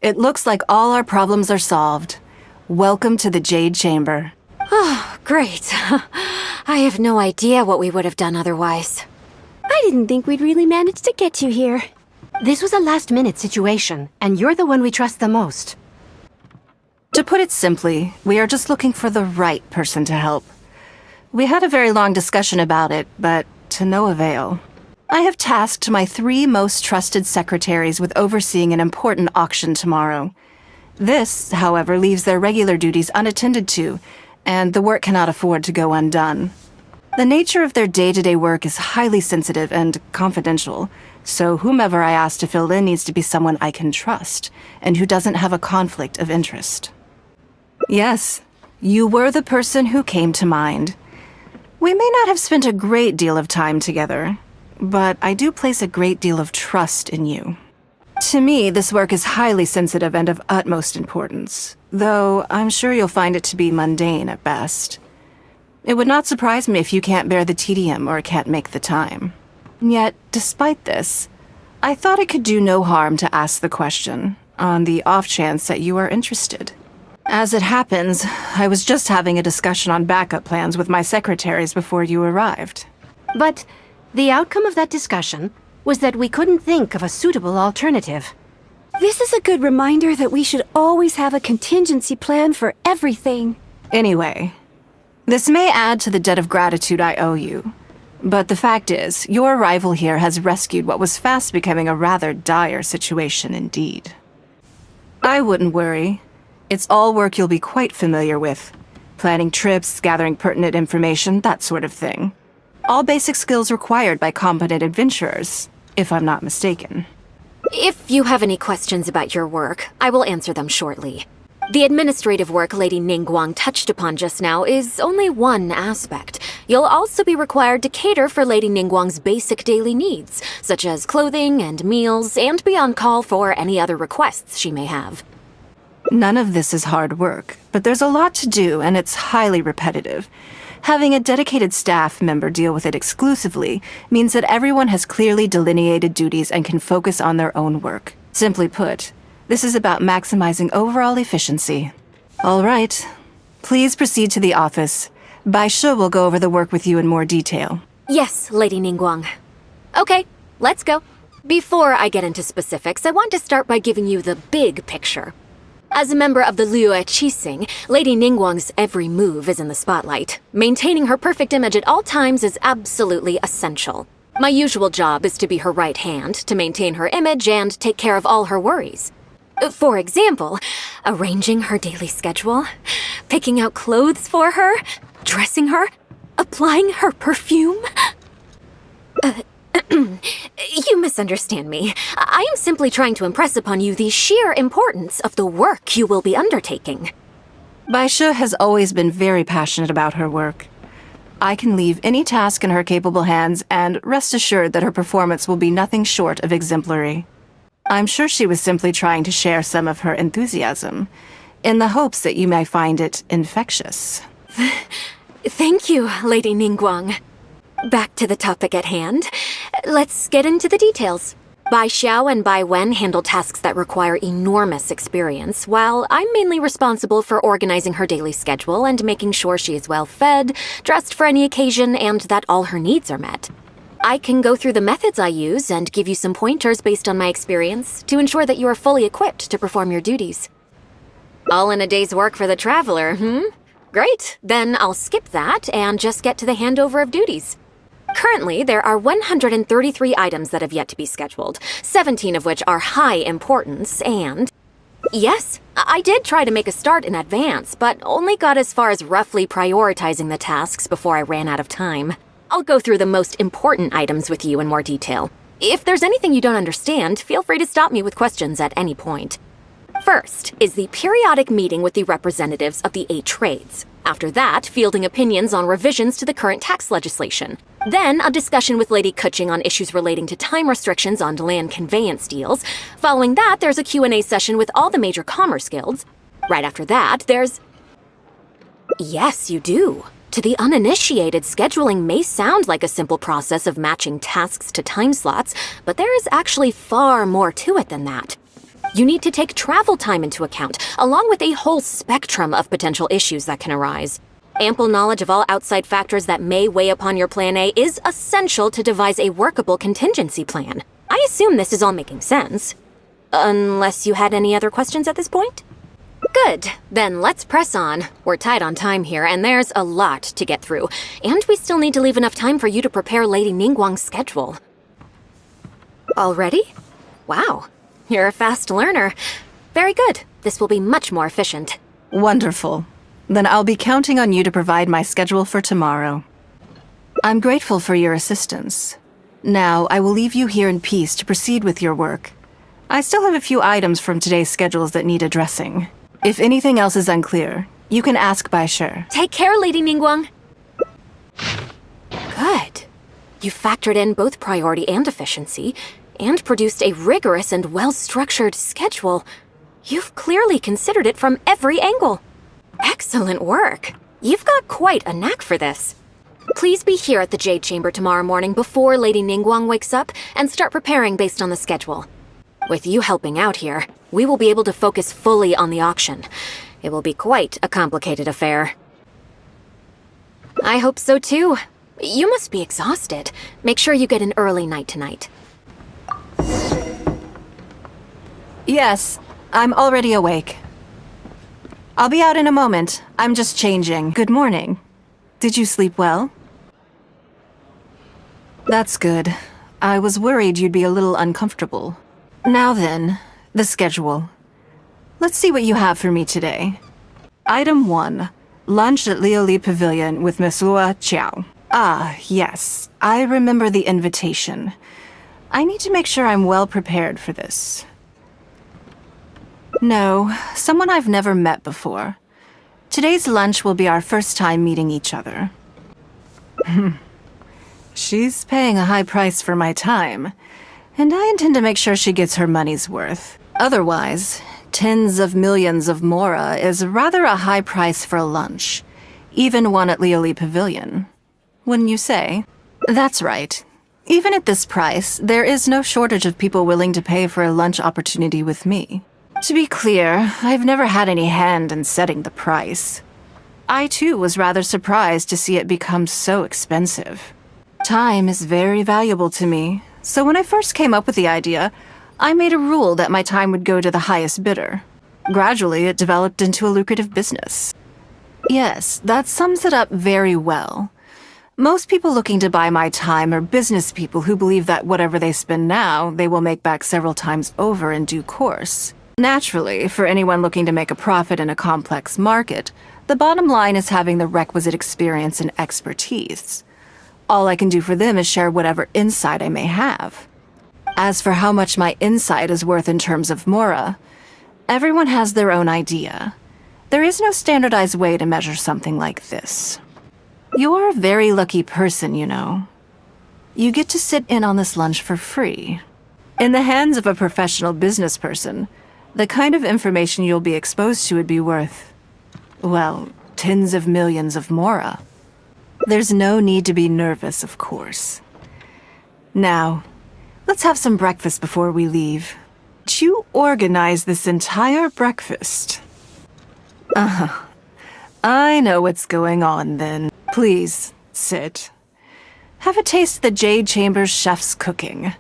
It looks like all our problems are solved. Welcome to the Jade Chamber. Oh, great. I have no idea what we would have done otherwise. I didn't think we'd really manage to get you here. This was a last-minute situation, and you're the one we trust the most. To put it simply, we are just looking for the right person to help. We had a very long discussion about it, but to no avail. I have tasked my 3 most trusted secretaries with overseeing an important auction tomorrow. This, however, leaves their regular duties unattended to, and the work cannot afford to go undone. The nature of their day-to-day work is highly sensitive and confidential, so whomever I ask to fill in needs to be someone I can trust, and who doesn't have a conflict of interest. Yes, you were the person who came to mind. We may not have spent a great deal of time together, but I do place a great deal of trust in you. To me, this work is highly sensitive and of utmost importance, though I'm sure you'll find it to be mundane at best. It would not surprise me if you can't bear the tedium or can't make the time. Yet, despite this, I thought it could do no harm to ask the question, on the off chance that you are interested. As it happens, I was just having a discussion on backup plans with my secretaries before you arrived. But the outcome of that discussion was that we couldn't think of a suitable alternative. This is a good reminder that we should always have a contingency plan for everything. Anyway, this may add to the debt of gratitude I owe you, but the fact is, your arrival here has rescued what was fast becoming a rather dire situation indeed. I wouldn't worry. It's all work you'll be quite familiar with. Planning trips, gathering pertinent information, that sort of thing. All basic skills required by competent adventurers, if I'm not mistaken. If you have any questions about your work, I will answer them shortly. The administrative work Lady Ninguang touched upon just now is only one aspect. You'll also be required to cater for Lady Ninguang's basic daily needs, such as clothing and meals, and be on call for any other requests she may have. None of this is hard work, but there's a lot to do and it's highly repetitive. Having a dedicated staff member deal with it exclusively means that everyone has clearly delineated duties and can focus on their own work. Simply put, this is about maximizing overall efficiency. All right. Please proceed to the office. Bai Shi will go over the work with you in more detail. Yes, Lady Ninguang. Okay, let's go. Before I get into specifics, I want to start by giving you the big picture. As a member of the Liyue Qixing, Lady Ninguang's every move is in the spotlight. Maintaining her perfect image at all times is absolutely essential. My usual job is to be her right hand, to maintain her image and take care of all her worries. For example, arranging her daily schedule, picking out clothes for her, dressing her, applying her perfume. You misunderstand me. I am simply trying to impress upon you the sheer importance of the work you will be undertaking. Bai Shi has always been very passionate about her work. I can leave any task in her capable hands and rest assured that her performance will be nothing short of exemplary. I'm sure she was simply trying to share some of her enthusiasm, in the hopes that you may find it infectious. Thank you, Lady Ninguang. Back to the topic at hand. Let's get into the details. Bai Xiao and Bai Wen handle tasks that require enormous experience, while I'm mainly responsible for organizing her daily schedule and making sure she is well fed, dressed for any occasion, and that all her needs are met. I can go through the methods I use and give you some pointers based on my experience to ensure that you are fully equipped to perform your duties. All in a day's work for the traveler, Great, then I'll skip that and just get to the handover of duties. Currently, there are 133 items that have yet to be scheduled, 17 of which are high importance, and... Yes, I did try to make a start in advance, but only got as far as roughly prioritizing the tasks before I ran out of time. I'll go through the most important items with you in more detail. If there's anything you don't understand, feel free to stop me with questions at any point. First is the periodic meeting with the representatives of the 8 trades. After that, fielding opinions on revisions to the current tax legislation. Then, a discussion with Lady Kuching on issues relating to time restrictions on land conveyance deals. Following that, there's a Q&A session with all the major commerce guilds. Right after that, there's... Yes, you do. To the uninitiated, scheduling may sound like a simple process of matching tasks to time slots, but there is actually far more to it than that. You need to take travel time into account, along with a whole spectrum of potential issues that can arise. Ample knowledge of all outside factors that may weigh upon your Plan A is essential to devise a workable contingency plan. I assume this is all making sense. Unless you had any other questions at this point? Good. Then let's press on. We're tight on time here, and there's a lot to get through. And we still need to leave enough time for you to prepare Lady Ninguang's schedule. Already? Wow. You're a fast learner. Very good. This will be much more efficient. Wonderful. Then I'll be counting on you to provide my schedule for tomorrow. I'm grateful for your assistance. Now, I will leave you here in peace to proceed with your work. I still have a few items from today's schedules that need addressing. If anything else is unclear, you can ask Bai Shi. Take care, Lady Ninguang. Good. You factored in both priority and efficiency, and produced a rigorous and well-structured schedule. You've clearly considered it from every angle. Excellent work. You've got quite a knack for this. Please be here at the Jade Chamber tomorrow morning before Lady Ninguang wakes up and start preparing based on the schedule. With you helping out here, we will be able to focus fully on the auction. It will be quite a complicated affair. I hope so too. You must be exhausted. Make sure you get an early night tonight. Yes, I'm already awake. I'll be out in a moment. I'm just changing. Good morning. Did you sleep well? That's good. I was worried you'd be a little uncomfortable. Now then, the schedule. Let's see what you have for me today. Item 1. Lunch at Lioli Pavilion with Miss Lua Chiao. Ah, yes. I remember the invitation. I need to make sure I'm well prepared for this. No, someone I've never met before. Today's lunch will be our first time meeting each other. She's paying a high price for my time, and I intend to make sure she gets her money's worth. Otherwise, tens of millions of mora is rather a high price for lunch, even one at Lioli Pavilion. Wouldn't you say? That's right. Even at this price, there is no shortage of people willing to pay for a lunch opportunity with me. To be clear, I've never had any hand in setting the price. I too was rather surprised to see it become so expensive. Time is very valuable to me, so when I first came up with the idea, I made a rule that my time would go to the highest bidder. Gradually, it developed into a lucrative business. Yes, that sums it up very well. Most people looking to buy my time are business people who believe that whatever they spend now, they will make back several times over in due course. Naturally, for anyone looking to make a profit in a complex market, the bottom line is having the requisite experience and expertise. All I can do for them is share whatever insight I may have. As for how much my insight is worth in terms of mora, everyone has their own idea. There is no standardized way to measure something like this. You're a very lucky person, you know. You get to sit in on this lunch for free. In the hands of a professional business person, the kind of information you'll be exposed to would be worth, well, tens of millions of mora. There's no need to be nervous, of course. Now, let's have some breakfast before we leave. Did you organize this entire breakfast? I know what's going on then. Please, sit. Have a taste of the Jade Chamber's chef's cooking.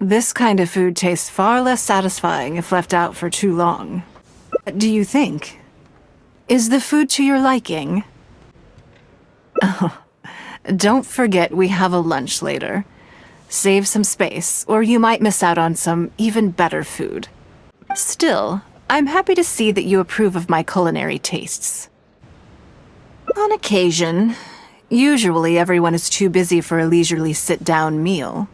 This kind of food tastes far less satisfying if left out for too long. What do you think? Is the food to your liking? Oh, don't forget we have a lunch later. Save some space, or you might miss out on some even better food. Still, I'm happy to see that you approve of my culinary tastes. On occasion. Usually everyone is too busy for a leisurely sit-down meal.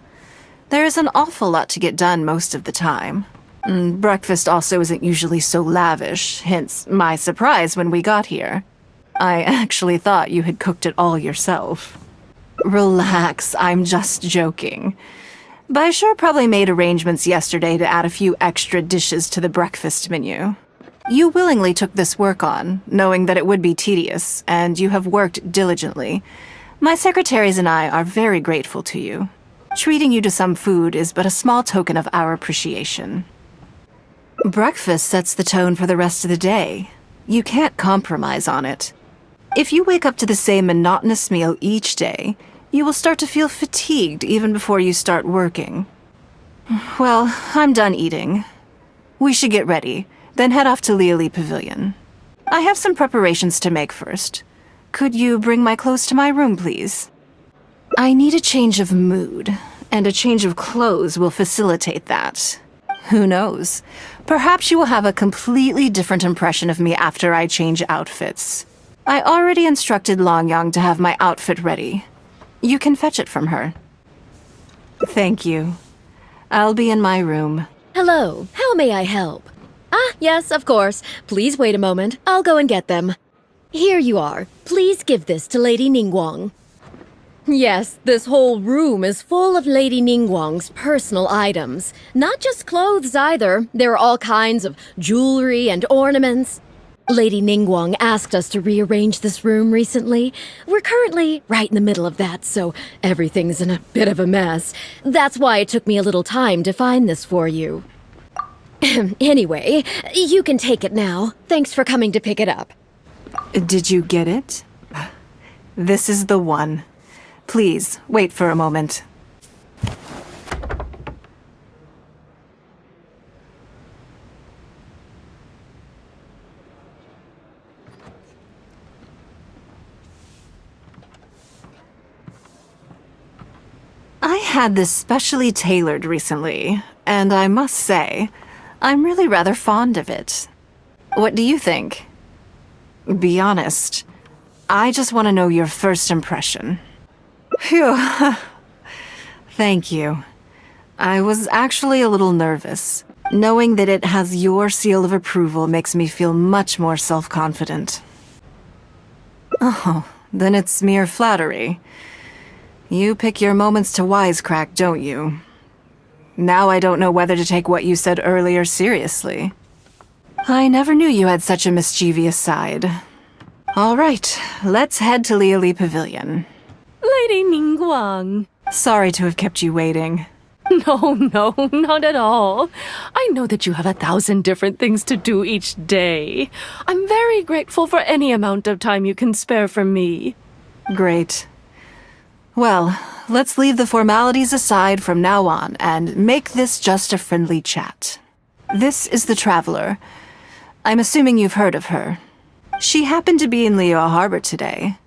There is an awful lot to get done most of the time. Breakfast also isn't usually so lavish, hence my surprise when we got here. I actually thought you had cooked it all yourself. Relax, I'm just joking. Bai Shi probably made arrangements yesterday to add a few extra dishes to the breakfast menu. You willingly took this work on, knowing that it would be tedious, and you have worked diligently. My secretaries and I are very grateful to you. Treating you to some food is but a small token of our appreciation. Breakfast sets the tone for the rest of the day. You can't compromise on it. If you wake up to the same monotonous meal each day, you will start to feel fatigued even before you start working. Well, I'm done eating. We should get ready, then head off to Liali Pavilion. I have some preparations to make first. Could you bring my clothes to my room, please? I need a change of mood, and a change of clothes will facilitate that. Who knows? Perhaps you will have a completely different impression of me after I change outfits. I already instructed Longyang to have my outfit ready. You can fetch it from her. Thank you. I'll be in my room. Hello, how may I help? Ah, yes, of course. Please wait a moment. I'll go and get them. Here you are. Please give this to Lady Ninguang. Yes, this whole room is full of Lady Ninguang's personal items. Not just clothes either. There are all kinds of jewelry and ornaments. Lady Ninguang asked us to rearrange this room recently. We're currently right in the middle of that, so everything's in a bit of a mess. That's why it took me a little time to find this for you. Anyway, you can take it now. Thanks for coming to pick it up. Did you get it? This is the one. Please, wait for a moment. I had this specially tailored recently, and I must say, I'm really rather fond of it. What do you think? Be honest. I just want to know your first impression. Phew. Thank you. I was actually a little nervous. Knowing that it has your seal of approval makes me feel much more self-confident. Oh, then it's mere flattery. You pick your moments to wisecrack, don't you? Now I don't know whether to take what you said earlier seriously. I never knew you had such a mischievous side. All right, let's head to Liali Pavilion. Lady Ninguang. Sorry to have kept you waiting. No, not at all. I know that you have 1,000 different things to do each day. I'm very grateful for any amount of time you can spare for me. Great. Well, let's leave the formalities aside from now on and make this just a friendly chat. This is the Traveler. I'm assuming you've heard of her. She happened to be in Liyue Harbor today,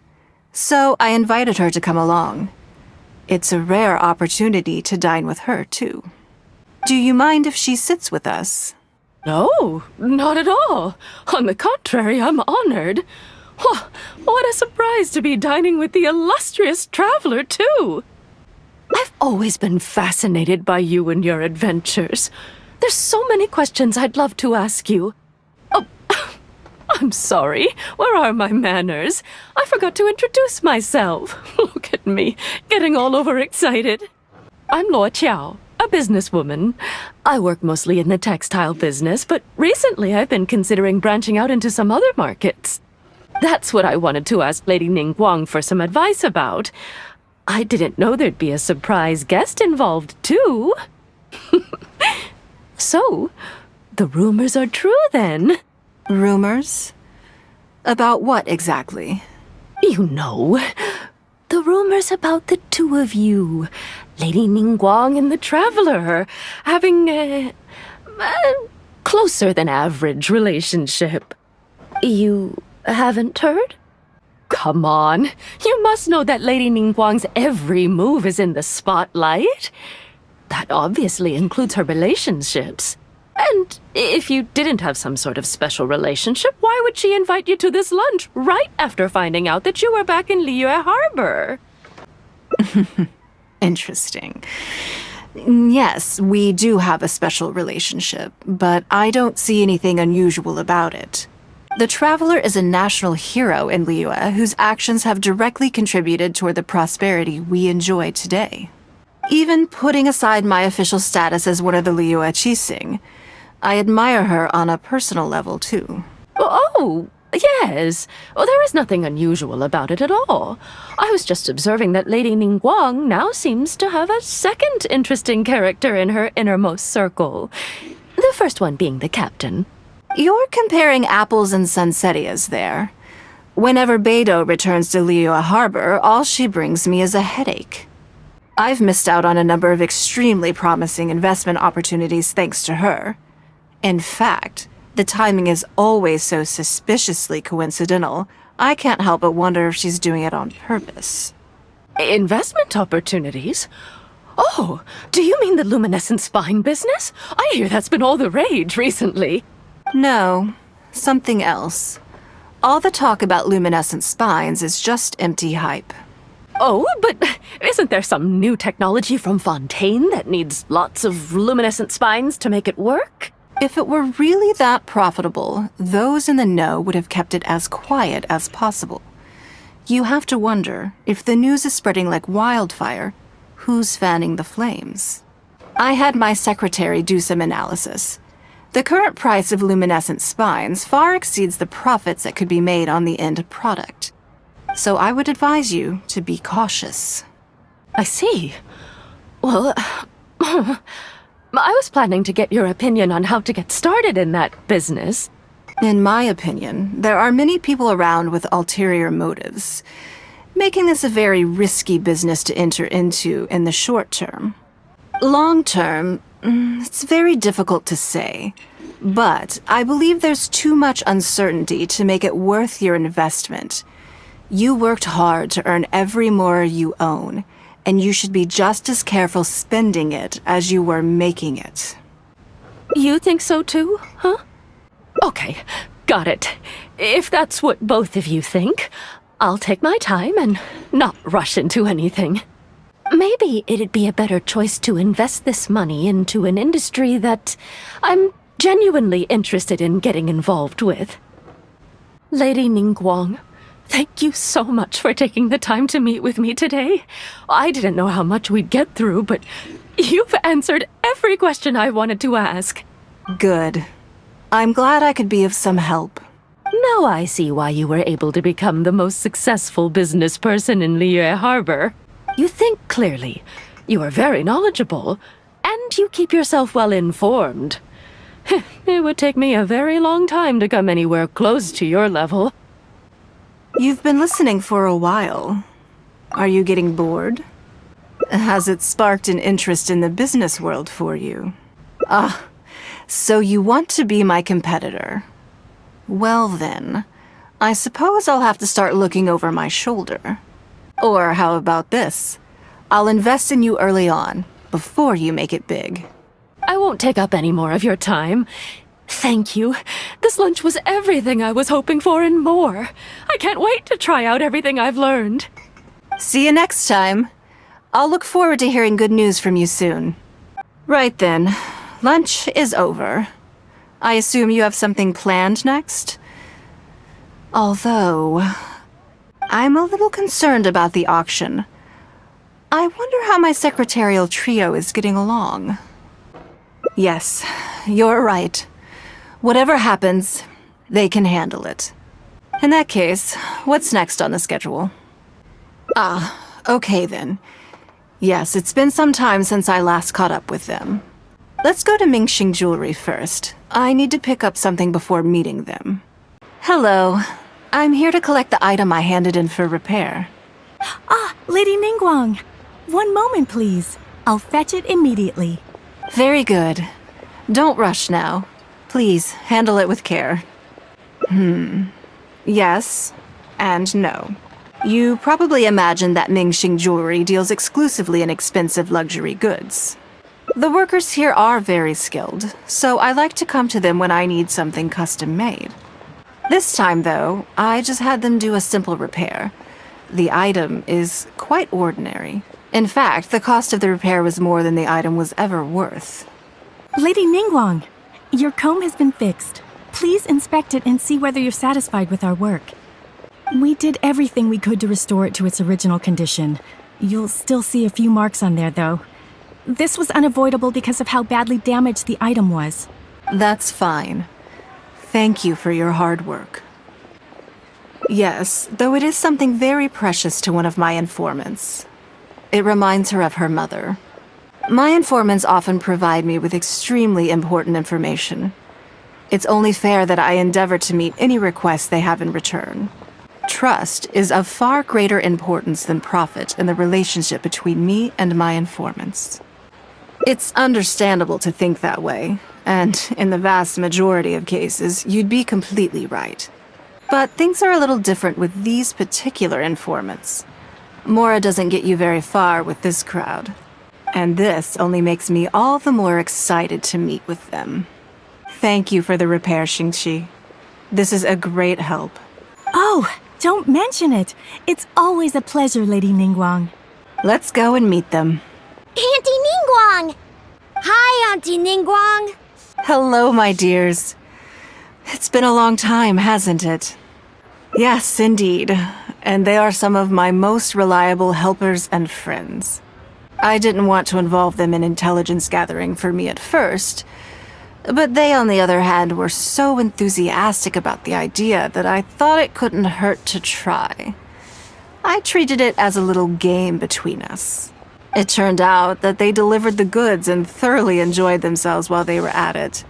so I invited her to come along. It's a rare opportunity to dine with her, too. Do you mind if she sits with us? No, not at all. On the contrary, I'm honored. What a surprise to be dining with the illustrious Traveler, too. I've always been fascinated by you and your adventures. There's so many questions I'd love to ask you. Oh, I'm sorry. Where are my manners? I forgot to introduce myself. Look at me, getting all overexcited. I'm Luo Qiao, a businesswoman. I work mostly in the textile business, but recently I've been considering branching out into some other markets. That's what I wanted to ask Lady Ninguang for some advice about. I didn't know there'd be a surprise guest involved, too. So, the rumors are true, then? Rumors? About what exactly? You know, the rumors about the two of you, Lady Ninguang and the Traveler, having a closer than average relationship. You haven't heard? Come on, you must know that Lady Ninguang's every move is in the spotlight. That obviously includes her relationships. And if you didn't have some sort of special relationship, why would she invite you to this lunch right after finding out that you were back in Liyue Harbor? Interesting. Yes, we do have a special relationship, but I don't see anything unusual about it. The Traveler is a national hero in Liyue whose actions have directly contributed toward the prosperity we enjoy today. Even putting aside my official status as one of the Liyue Qixing, I admire her on a personal level, too. Oh, yes. Well, there is nothing unusual about it at all. I was just observing that Lady Ninguang now seems to have a second interesting character in her innermost circle. The first one being the captain. You're comparing apples and sunsettias there. Whenever Beidou returns to Liyue Harbor, all she brings me is a headache. I've missed out on a number of extremely promising investment opportunities thanks to her. In fact, the timing is always so suspiciously coincidental, I can't help but wonder if she's doing it on purpose. Investment opportunities? Oh, do you mean the luminescent spine business? I hear that's been all the rage recently. No, something else. All the talk about luminescent spines is just empty hype. Oh, but isn't there some new technology from Fontaine that needs lots of luminescent spines to make it work? If it were really that profitable, those in the know would have kept it as quiet as possible. You have to wonder, if the news is spreading like wildfire, who's fanning the flames? I had my secretary do some analysis. The current price of luminescent spines far exceeds the profits that could be made on the end product. So I would advise you to be cautious. I see. Well, I was planning to get your opinion on how to get started in that business. In my opinion, there are many people around with ulterior motives, making this a very risky business to enter into in the short term. Long term, it's very difficult to say, but I believe there's too much uncertainty to make it worth your investment. You worked hard to earn every more you own, and you should be just as careful spending it as you were making it. You think so too, huh? Okay, got it. If that's what both of you think, I'll take my time and not rush into anything. Maybe it'd be a better choice to invest this money into an industry that I'm genuinely interested in getting involved with. Lady Ninguang, thank you so much for taking the time to meet with me today. I didn't know how much we'd get through, but you've answered every question I wanted to ask. Good. I'm glad I could be of some help. Now I see why you were able to become the most successful business person in Liyue Harbor. You think clearly, you are very knowledgeable, and you keep yourself well informed. It would take me a very long time to come anywhere close to your level. You've been listening for a while. Are you getting bored? Has it sparked an interest in the business world for you? Ah, so you want to be my competitor. Well then, I suppose I'll have to start looking over my shoulder. Or how about this? I'll invest in you early on, before you make it big. I won't take up any more of your time. Thank you. This lunch was everything I was hoping for and more. I can't wait to try out everything I've learned. See you next time. I'll look forward to hearing good news from you soon. Right then, lunch is over. I assume you have something planned next? Although, I'm a little concerned about the auction. I wonder how my secretarial trio is getting along. Yes, you're right. Whatever happens, they can handle it. In that case, what's next on the schedule? Ah, okay then. Yes, it's been some time since I last caught up with them. Let's go to Mingxing Jewelry first. I need to pick up something before meeting them. Hello. I'm here to collect the item I handed in for repair. Ah, Lady Ninguang. One moment, please. I'll fetch it immediately. Very good. Don't rush now. Please, handle it with care. Yes, and no. You probably imagine that Mingxing Jewelry deals exclusively in expensive luxury goods. The workers here are very skilled, so I like to come to them when I need something custom-made. This time, though, I just had them do a simple repair. The item is quite ordinary. In fact, the cost of the repair was more than the item was ever worth. Lady Ninguang, your comb has been fixed. Please inspect it and see whether you're satisfied with our work. We did everything we could to restore it to its original condition. You'll still see a few marks on there, though. This was unavoidable because of how badly damaged the item was. That's fine. Thank you for your hard work. Yes, though it is something very precious to one of my informants. It reminds her of her mother. My informants often provide me with extremely important information. It's only fair that I endeavor to meet any requests they have in return. Trust is of far greater importance than profit in the relationship between me and my informants. It's understandable to think that way, and in the vast majority of cases, you'd be completely right. But things are a little different with these particular informants. Mora doesn't get you very far with this crowd. And this only makes me all the more excited to meet with them. Thank you for the repair, Xingqi. This is a great help. Oh, don't mention it. It's always a pleasure, Lady Ninguang. Let's go and meet them. Auntie Ninguang! Hi, Auntie Ninguang! Hello, my dears. It's been a long time, hasn't it? Yes, indeed. And they are some of my most reliable helpers and friends. I didn't want to involve them in intelligence gathering for me at first, but they, on the other hand, were so enthusiastic about the idea that I thought it couldn't hurt to try. I treated it as a little game between us. It turned out that they delivered the goods and thoroughly enjoyed themselves while they were at it.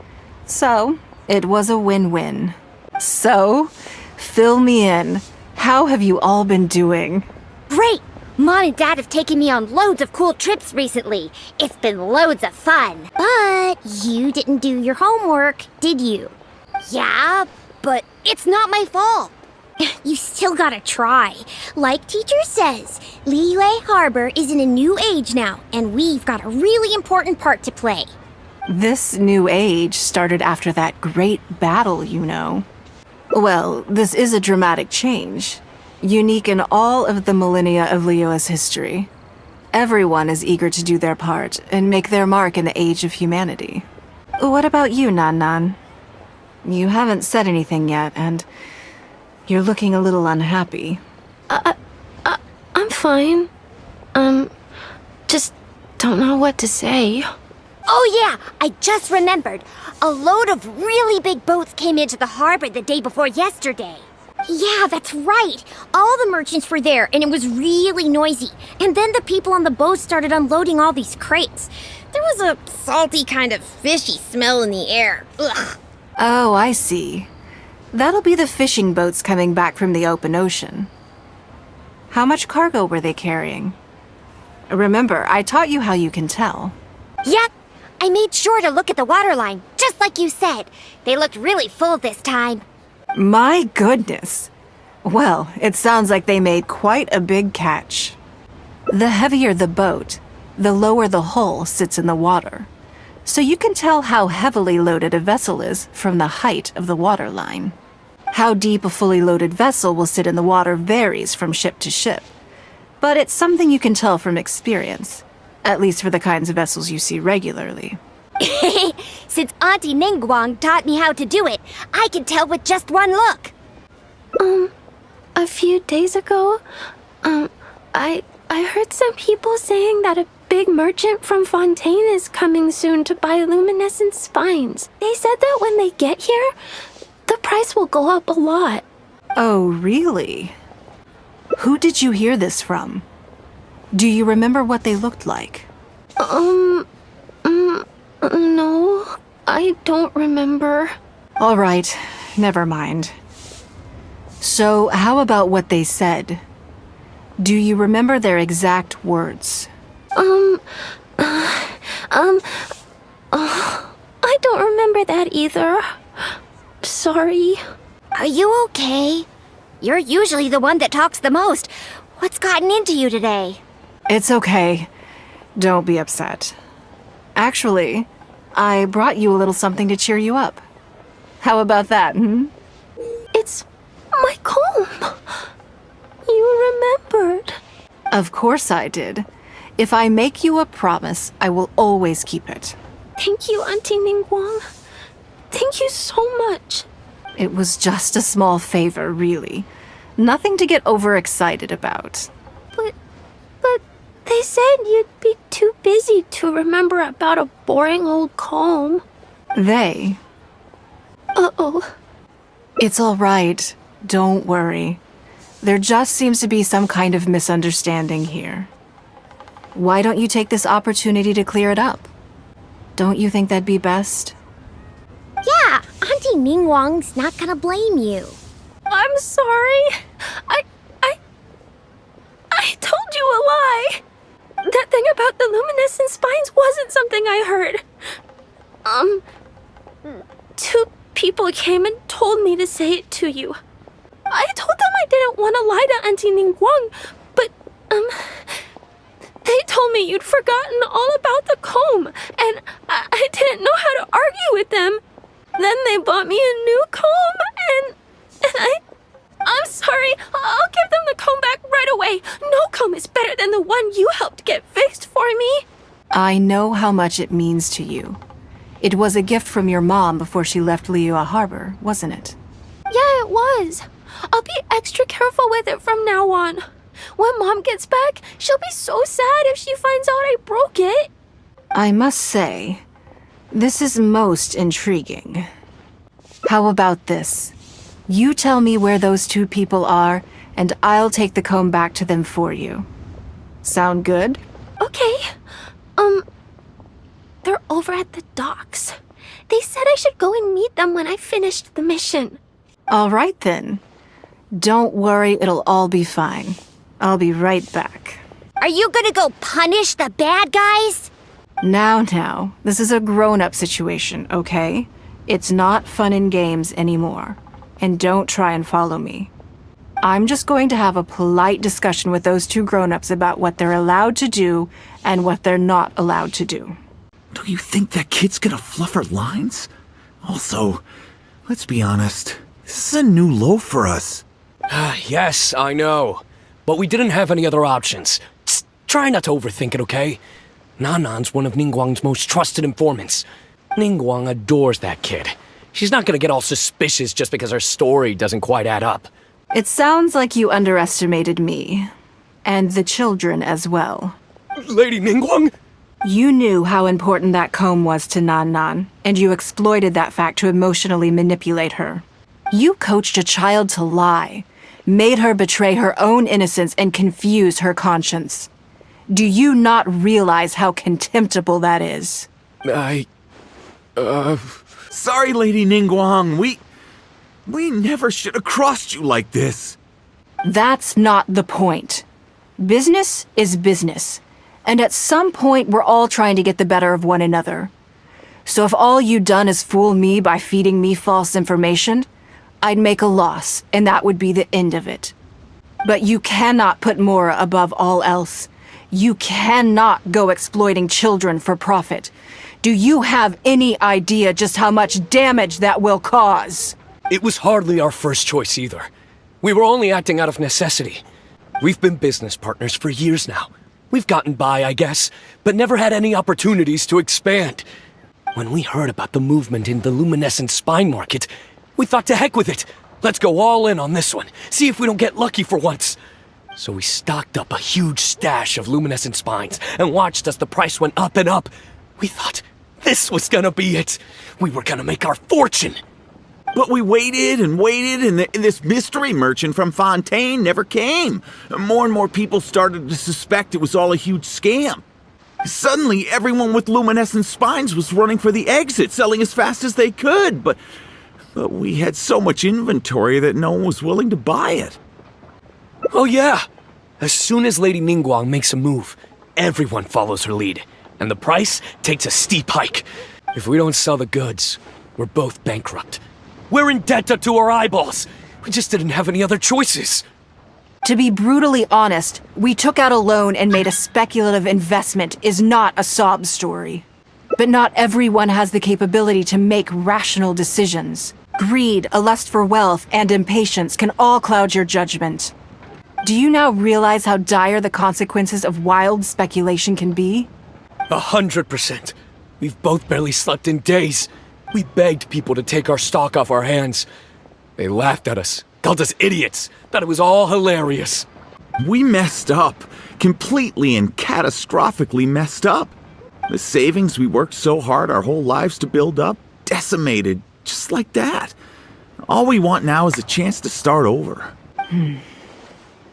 So, it was a win-win. So, fill me in. How have you all been doing? Great! Mom and Dad have taken me on loads of cool trips recently. It's been loads of fun. But you didn't do your homework, did you? Yeah, but it's not my fault. You still gotta try. Like teacher says, Liyue Harbor is in a new age now, and we've got a really important part to play. This new age started after that great battle, you know. Well, this is a dramatic change. Unique in all of the millennia of Liyue's history. Everyone is eager to do their part and make their mark in the age of humanity. What about you, Nan Nan? You haven't said anything yet, and you're looking a little unhappy. I'm fine. Just don't know what to say. Oh yeah, I just remembered. A load of really big boats came into the harbor the day before yesterday. Yeah, that's right. All the merchants were there, and it was really noisy. And then the people on the boat started unloading all these crates. There was a salty kind of fishy smell in the air. Ugh. Oh, I see. That'll be the fishing boats coming back from the open ocean. How much cargo were they carrying? Remember, I taught you how you can tell. Yep, I made sure to look at the waterline, just like you said. They looked really full this time. My goodness. Well, it sounds like they made quite a big catch. The heavier the boat, the lower the hull sits in the water. So you can tell how heavily loaded a vessel is from the height of the waterline. How deep a fully loaded vessel will sit in the water varies from ship to ship. But it's something you can tell from experience, at least for the kinds of vessels you see regularly. Since Auntie Ninguang taught me how to do it, I can tell with just one look. A few days ago, I heard some people saying that a big merchant from Fontaine is coming soon to buy luminescent spines. They said that when they get here, the price will go up a lot. Oh, really? Who did you hear this from? Do you remember what they looked like? No, I don't remember. All right, never mind. So, how about what they said? Do you remember their exact words? I don't remember that either. Sorry. Are you okay? You're usually the one that talks the most. What's gotten into you today? It's okay. Don't be upset. Actually, I brought you a little something to cheer you up. How about that, It's my comb. You remembered. Of course I did. If I make you a promise, I will always keep it. Thank you, Auntie Ninguang. Thank you so much. It was just a small favor, really. Nothing to get overexcited about. But they said you'd be too busy to remember about a boring old comb. They? Uh-oh. It's all right. Don't worry. There just seems to be some kind of misunderstanding here. Why don't you take this opportunity to clear it up? Don't you think that'd be best? Yeah, Auntie Ninguang's not gonna blame you. I'm sorry. I told you a lie. That thing about the luminescent spines wasn't something I heard. Two people came and told me to say it to you. I told them I didn't want to lie to Auntie Ninguang, but, they told me you'd forgotten all about the comb, and I didn't know how to argue with them. Then they bought me a new comb, and I'm sorry, I'll give them the comb back right away. No comb is better than the one you helped get fixed for me. I know how much it means to you. It was a gift from your mom before she left Liyue Harbor, wasn't it? Yeah, it was. I'll be extra careful with it from now on. When Mom gets back, she'll be so sad if she finds out I broke it. I must say, this is most intriguing. How about this? You tell me where those two people are, and I'll take the comb back to them for you. Sound good? Okay. They're over at the docks. They said I should go and meet them when I finished the mission. All right then. Don't worry, it'll all be fine. I'll be right back. Are you gonna go punish the bad guys? Now, this is a grown-up situation, okay? It's not fun and games anymore. And don't try and follow me. I'm just going to have a polite discussion with those two grown-ups about what they're allowed to do and what they're not allowed to do. Do you think that kid's gonna fluff her lines? Also, let's be honest, this is a new low for us. Yes, I know. But we didn't have any other options. Just try not to overthink it, okay? Nanan's one of Ninguang's most trusted informants. Ninguang adores that kid. She's not gonna get all suspicious just because her story doesn't quite add up. It sounds like you underestimated me. And the children as well. Lady Ninguang? You knew how important that comb was to Nan, and you exploited that fact to emotionally manipulate her. You coached a child to lie, made her betray her own innocence and confuse her conscience. Do you not realize how contemptible that is? Sorry, Lady Ninguang, we never should have crossed you like this. That's not the point. Business is business. And at some point, we're all trying to get the better of one another. So if all you'd done is fool me by feeding me false information, I'd make a loss, and that would be the end of it. But you cannot put Mora above all else. You cannot go exploiting children for profit. Do you have any idea just how much damage that will cause? It was hardly our first choice either. We were only acting out of necessity. We've been business partners for years now. We've gotten by, I guess, but never had any opportunities to expand. When we heard about the movement in the luminescent spine market, we thought to heck with it. Let's go all in on this one, see if we don't get lucky for once. So we stocked up a huge stash of luminescent spines and watched as the price went up and up. We thought this was gonna be it. We were gonna make our fortune. But we waited and waited, and this mystery merchant from Fontaine never came. More and more people started to suspect it was all a huge scam. Suddenly, everyone with luminescent spines was running for the exit, selling as fast as they could, but we had so much inventory that no one was willing to buy it. Oh yeah! As soon as Lady Ninguang makes a move, everyone follows her lead, and the price takes a steep hike. If we don't sell the goods, we're both bankrupt. We're in debt up to our eyeballs. We just didn't have any other choices. To be brutally honest, we took out a loan and made a speculative investment is not a sob story. But not everyone has the capability to make rational decisions. Greed, a lust for wealth, and impatience can all cloud your judgment. Do you now realize how dire the consequences of wild speculation can be? 100%. We've both barely slept in days. We begged people to take our stock off our hands. They laughed at us, called us idiots, thought it was all hilarious. We messed up. Completely and catastrophically messed up. The savings we worked so hard our whole lives to build up, decimated, just like that. All we want now is a chance to start over.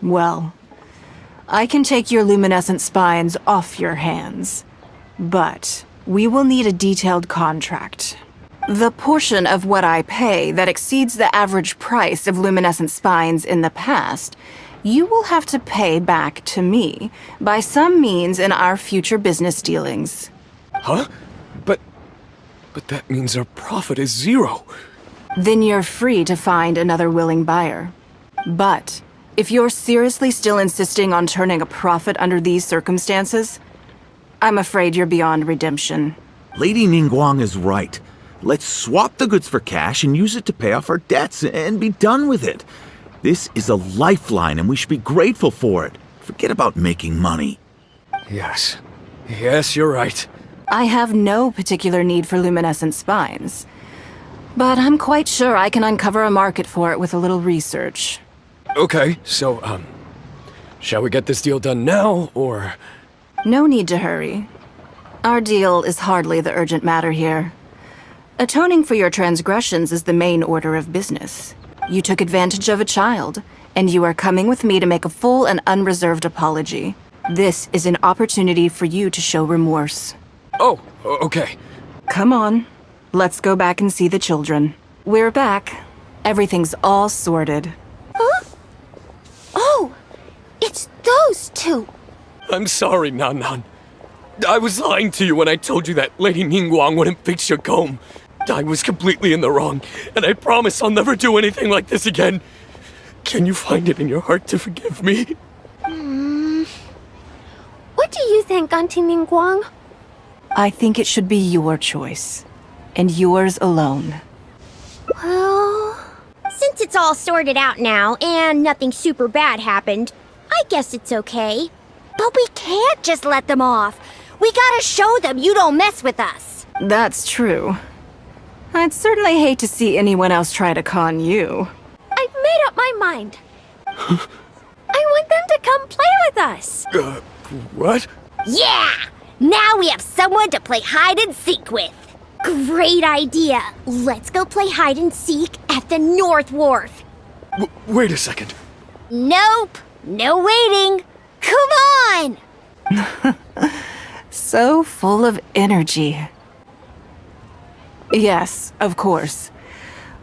Well, I can take your luminescent spines off your hands, but we will need a detailed contract. The portion of what I pay that exceeds the average price of luminescent spines in the past, you will have to pay back to me by some means in our future business dealings. Huh? But that means our profit is 0. Then you're free to find another willing buyer. But if you're seriously still insisting on turning a profit under these circumstances, I'm afraid you're beyond redemption. Lady Ninguang is right. Let's swap the goods for cash and use it to pay off our debts and be done with it. This is a lifeline and we should be grateful for it. Forget about making money. Yes. Yes, you're right. I have no particular need for luminescent spines, but I'm quite sure I can uncover a market for it with a little research. Okay, so, shall we get this deal done now, or...? No need to hurry. Our deal is hardly the urgent matter here. Atoning for your transgressions is the main order of business. You took advantage of a child, and you are coming with me to make a full and unreserved apology. This is an opportunity for you to show remorse. Oh, okay. Come on. Let's go back and see the children. We're back. Everything's all sorted. Huh? Oh, it's those two. I'm sorry, Nan. I was lying to you when I told you that Lady Ninguang wouldn't fix your comb. I was completely in the wrong, and I promise I'll never do anything like this again. Can you find it in your heart to forgive me? What do you think, Auntie Ninguang? I think it should be your choice, and yours alone. Well, since it's all sorted out now and nothing super bad happened, I guess it's okay. But we can't just let them off. We gotta show them you don't mess with us. That's true. I'd certainly hate to see anyone else try to con you. I've made up my mind. I want them to come play with us. What? Yeah! Now we have someone to play hide and seek with. Great idea. Let's go play hide and seek at the North Wharf. Wait a second. Nope. No waiting. Come on! So full of energy. Yes, of course.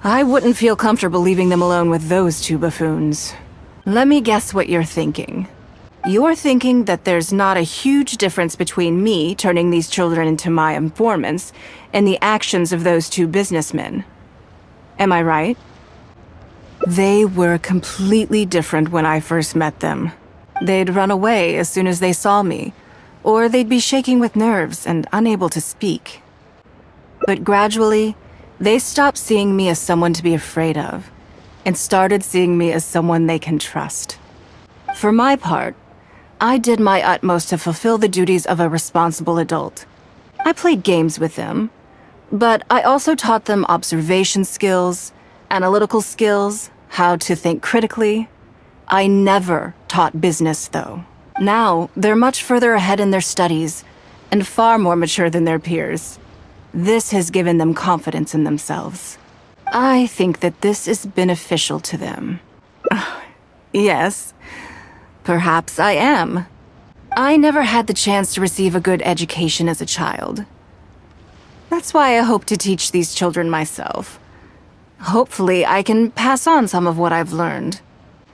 I wouldn't feel comfortable leaving them alone with those two buffoons. Let me guess what you're thinking. You're thinking that there's not a huge difference between me turning these children into my informants and the actions of those two businessmen. Am I right? They were completely different when I first met them. They'd run away as soon as they saw me, or they'd be shaking with nerves and unable to speak. But gradually, they stopped seeing me as someone to be afraid of, and started seeing me as someone they can trust. For my part, I did my utmost to fulfill the duties of a responsible adult. I played games with them, but I also taught them observation skills, analytical skills, how to think critically. I never taught business, though. Now, they're much further ahead in their studies, and far more mature than their peers. This has given them confidence in themselves. I think that this is beneficial to them. Yes. Perhaps I am. I never had the chance to receive a good education as a child. That's why I hope to teach these children myself. Hopefully, I can pass on some of what I've learned.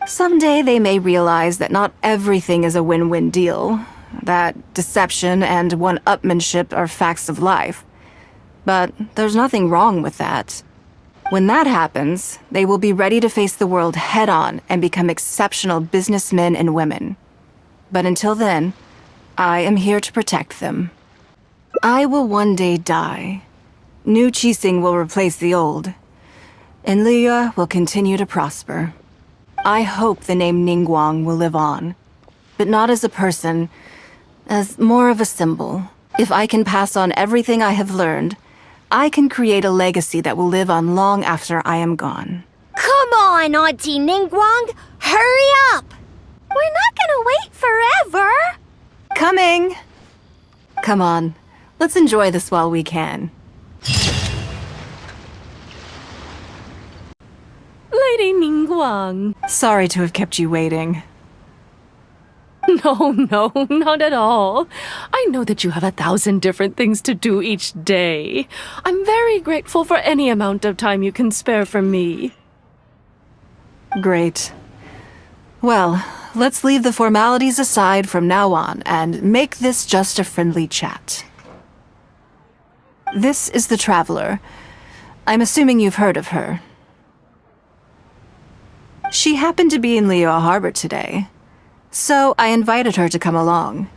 Someday they may realize that not everything is a win-win deal, that deception and one-upmanship are facts of life. But there's nothing wrong with that. When that happens, they will be ready to face the world head-on and become exceptional businessmen and women. But until then, I am here to protect them. I will one day die. New Qixing will replace the old, and Liyue will continue to prosper. I hope the name Ninguang will live on, but not as a person, as more of a symbol. If I can pass on everything I have learned, I can create a legacy that will live on long after I am gone. Come on, Auntie Ninguang! Hurry up! We're not gonna wait forever! Coming! Come on, let's enjoy this while we can. Lady Ninguang. Sorry to have kept you waiting. No, not at all. I know that you have 1,000 different things to do each day. I'm very grateful for any amount of time you can spare for me. Great. Well, let's leave the formalities aside from now on and make this just a friendly chat. This is the Traveler. I'm assuming you've heard of her. She happened to be in Liyue Harbor today, so I invited her to come along.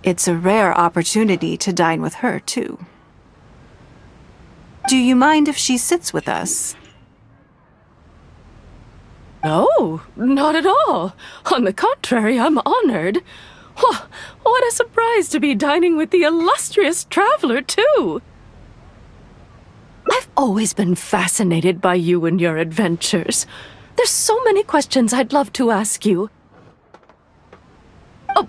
It's a rare opportunity to dine with her, too. Do you mind if she sits with us? No, not at all. On the contrary, I'm honored. What a surprise to be dining with the illustrious Traveler, too. I've always been fascinated by you and your adventures. There's so many questions I'd love to ask you. Oh,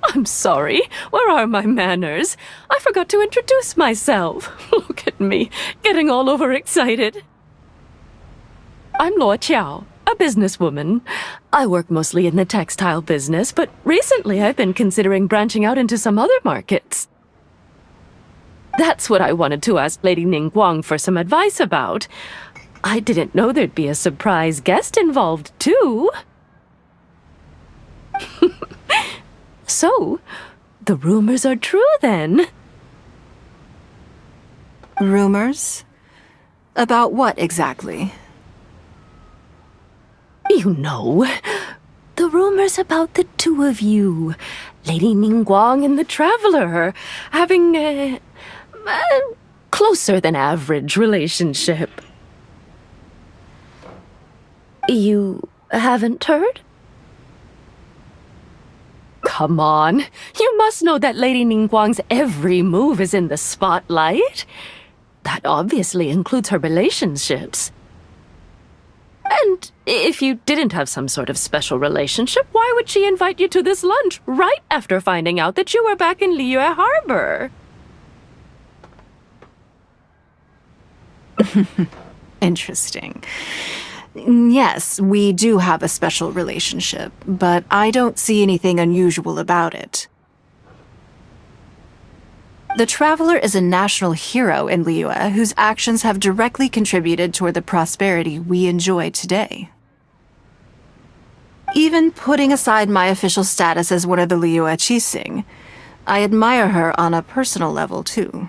I'm sorry. Where are my manners? I forgot to introduce myself. Look at me, getting all overexcited. I'm Luo Qiao, a businesswoman. I work mostly in the textile business, but recently I've been considering branching out into some other markets. That's what I wanted to ask Lady Ninguang for some advice about. I didn't know there'd be a surprise guest involved, too. So, the rumors are true, then? Rumors? About what exactly? You know, the rumors about the two of you, Lady Ninguang and the Traveler, having a closer than average relationship. You haven't heard? Come on, you must know that Lady Ninguang's every move is in the spotlight. That obviously includes her relationships. And if you didn't have some sort of special relationship, why would she invite you to this lunch right after finding out that you were back in Liyue Harbor? Interesting. Yes, we do have a special relationship, but I don't see anything unusual about it. The Traveler is a national hero in Liyue whose actions have directly contributed toward the prosperity we enjoy today. Even putting aside my official status as one of the Liyue Qixing, I admire her on a personal level, too.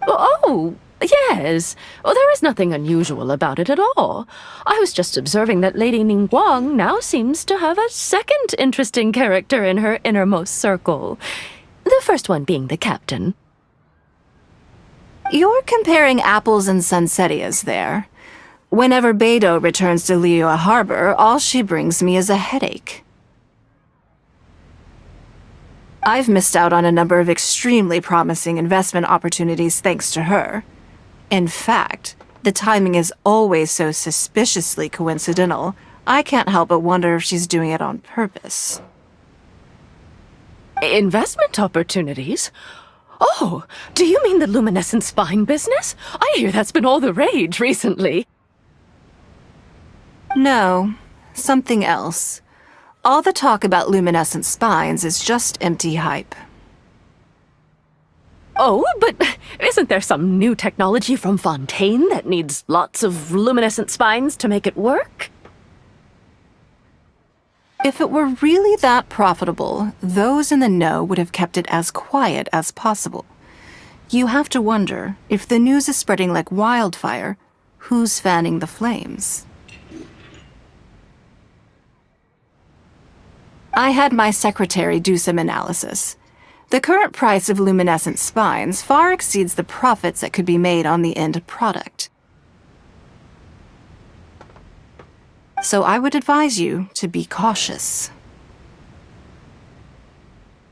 Oh, yes. Well, there is nothing unusual about it at all. I was just observing that Lady Ninguang now seems to have a second interesting character in her innermost circle. The first one being the captain. You're comparing apples and sunsettias there. Whenever Beidou returns to Liyue Harbor, all she brings me is a headache. I've missed out on a number of extremely promising investment opportunities thanks to her. In fact, the timing is always so suspiciously coincidental, I can't help but wonder if she's doing it on purpose. Investment opportunities? Oh, do you mean the luminescent spine business? I hear that's been all the rage recently. No, something else. All the talk about luminescent spines is just empty hype. Oh, but isn't there some new technology from Fontaine that needs lots of luminescent spines to make it work? If it were really that profitable, those in the know would have kept it as quiet as possible. You have to wonder, if the news is spreading like wildfire, who's fanning the flames? I had my secretary do some analysis. The current price of luminescent spines far exceeds the profits that could be made on the end product. So I would advise you to be cautious.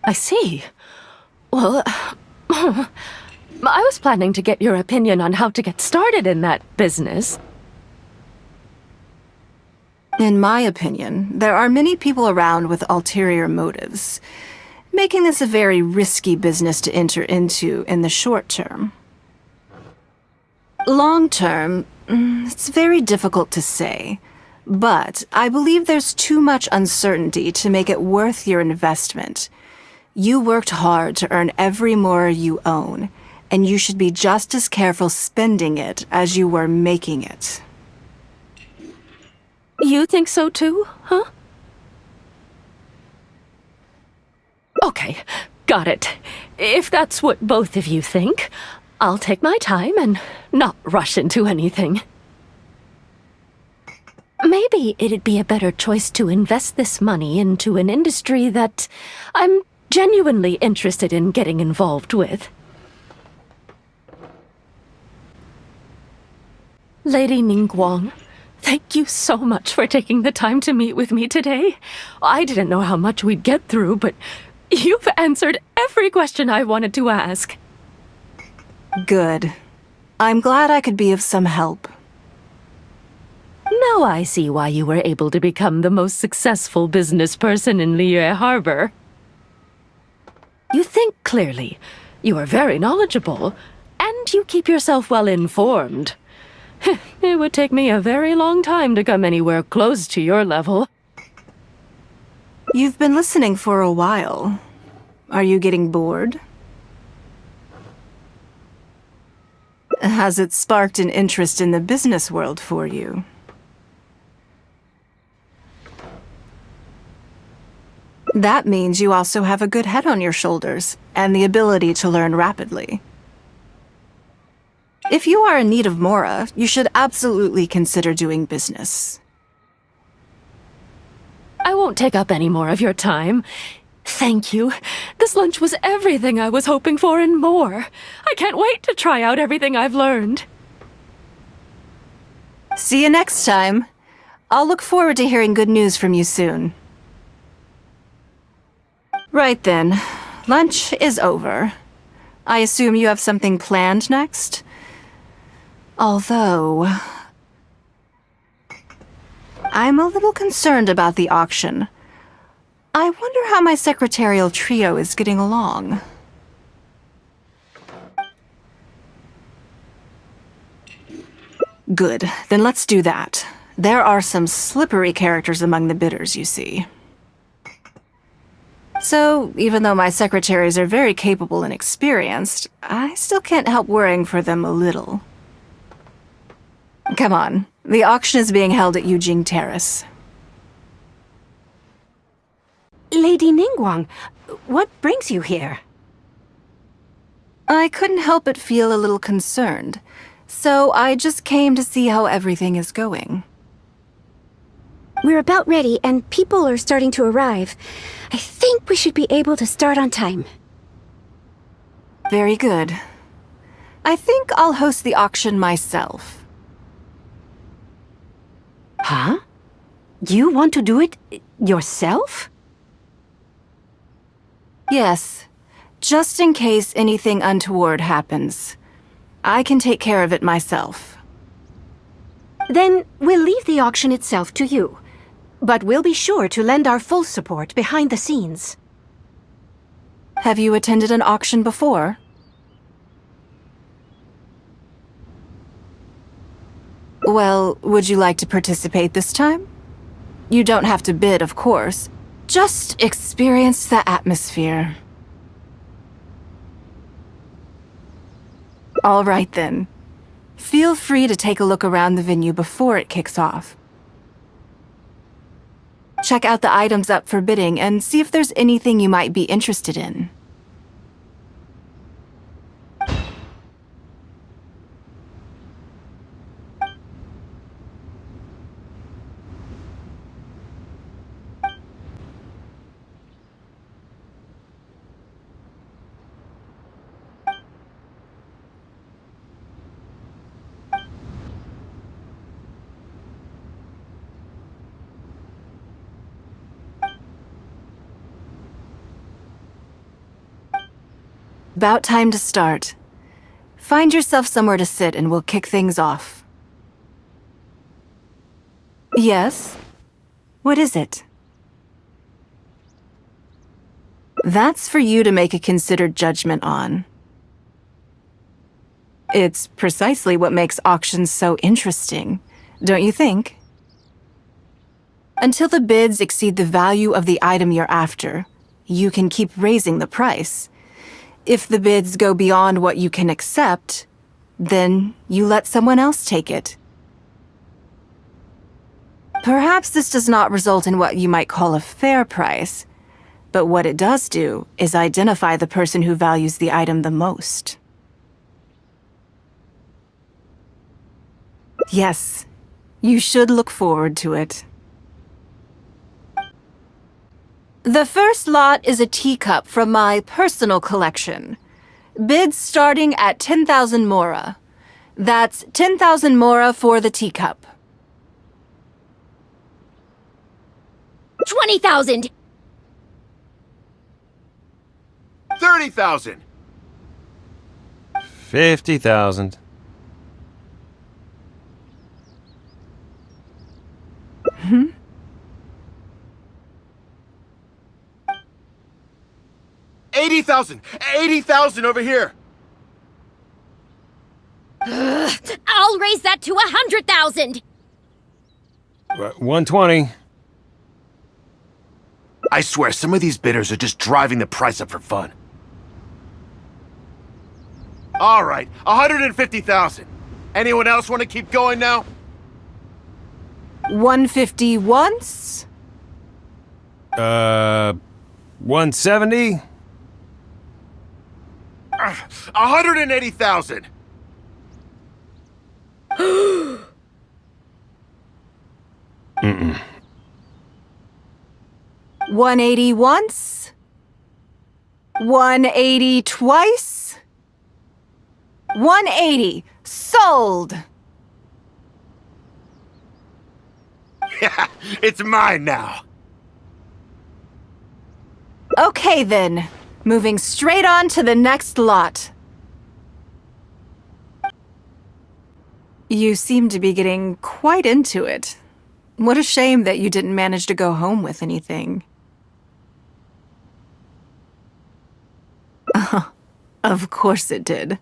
I see. Well, I was planning to get your opinion on how to get started in that business. In my opinion, there are many people around with ulterior motives, making this a very risky business to enter into in the short term. Long term, it's very difficult to say. But I believe there's too much uncertainty to make it worth your investment. You worked hard to earn every mora you own, and you should be just as careful spending it as you were making it. You think so too, huh? Okay, got it. If that's what both of you think, I'll take my time and not rush into anything. Maybe it'd be a better choice to invest this money into an industry that I'm genuinely interested in getting involved with. Lady Ninguang, thank you so much for taking the time to meet with me today. I didn't know how much we'd get through, but you've answered every question I wanted to ask. Good. I'm glad I could be of some help. Now I see why you were able to become the most successful business person in Liyue Harbor. You think clearly, you are very knowledgeable, and you keep yourself well informed. It would take me a very long time to come anywhere close to your level. You've been listening for a while. Are you getting bored? Has it sparked an interest in the business world for you? That means you also have a good head on your shoulders, and the ability to learn rapidly. If you are in need of mora, you should absolutely consider doing business. I won't take up any more of your time. Thank you. This lunch was everything I was hoping for and more. I can't wait to try out everything I've learned. See you next time. I'll look forward to hearing good news from you soon. Right then. Lunch is over. I assume you have something planned next? Although, I'm a little concerned about the auction. I wonder how my secretarial trio is getting along. Good, then let's do that. There are some slippery characters among the bidders, you see. So, even though my secretaries are very capable and experienced, I still can't help worrying for them a little. Come on, the auction is being held at Yujing Terrace. Lady Ninguang, what brings you here? I couldn't help but feel a little concerned, so I just came to see how everything is going. We're about ready, and people are starting to arrive. I think we should be able to start on time. Very good. I think I'll host the auction myself. Huh? You want to do it yourself? Yes, just in case anything untoward happens. I can take care of it myself. Then we'll leave the auction itself to you. But we'll be sure to lend our full support behind the scenes. Have you attended an auction before? Well, would you like to participate this time? You don't have to bid, of course. Just experience the atmosphere. All right then. Feel free to take a look around the venue before it kicks off. Check out the items up for bidding and see if there's anything you might be interested in. About time to start. Find yourself somewhere to sit and we'll kick things off. Yes? What is it? That's for you to make a considered judgment on. It's precisely what makes auctions so interesting, don't you think? Until the bids exceed the value of the item you're after, you can keep raising the price. If the bids go beyond what you can accept, then you let someone else take it. Perhaps this does not result in what you might call a fair price, but what it does do is identify the person who values the item the most. Yes, you should look forward to it. The first lot is a teacup from my personal collection. Bids starting at 10,000 mora. That's 10,000 mora for the teacup. 20,000! 30,000! 50,000. 80,000! 80,000 over here! I'll raise that to 100,000! 120. I swear, some of these bidders are just driving the price up for fun. All right, 150,000. Anyone else want to keep going now? 150 once? 170? 180,000. 180 once? 180 twice? 180. Sold! Yeah, it's mine now. Okay then, moving straight on to the next lot. You seem to be getting quite into it. What a shame that you didn't manage to go home with anything. Of course it did.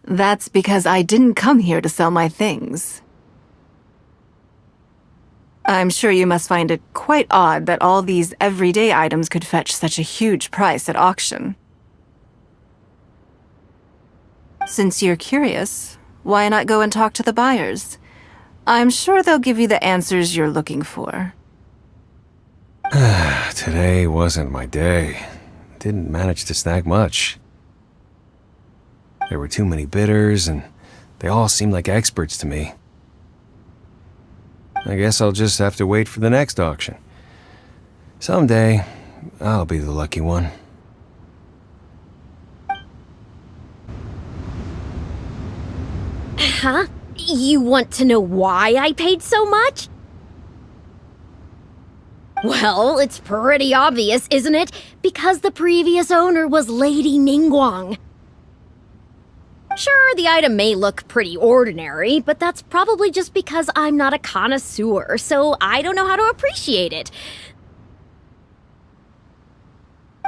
That's because I didn't come here to sell my things. I'm sure you must find it quite odd that all these everyday items could fetch such a huge price at auction. Since you're curious, why not go and talk to the buyers? I'm sure they'll give you the answers you're looking for. Today wasn't my day. Didn't manage to snag much. There were too many bidders, and they all seemed like experts to me. I guess I'll just have to wait for the next auction. Someday, I'll be the lucky one. Huh? You want to know why I paid so much? Well, it's pretty obvious, isn't it? Because the previous owner was Lady Ninguang. Sure, the item may look pretty ordinary, but that's probably just because I'm not a connoisseur, so I don't know how to appreciate it.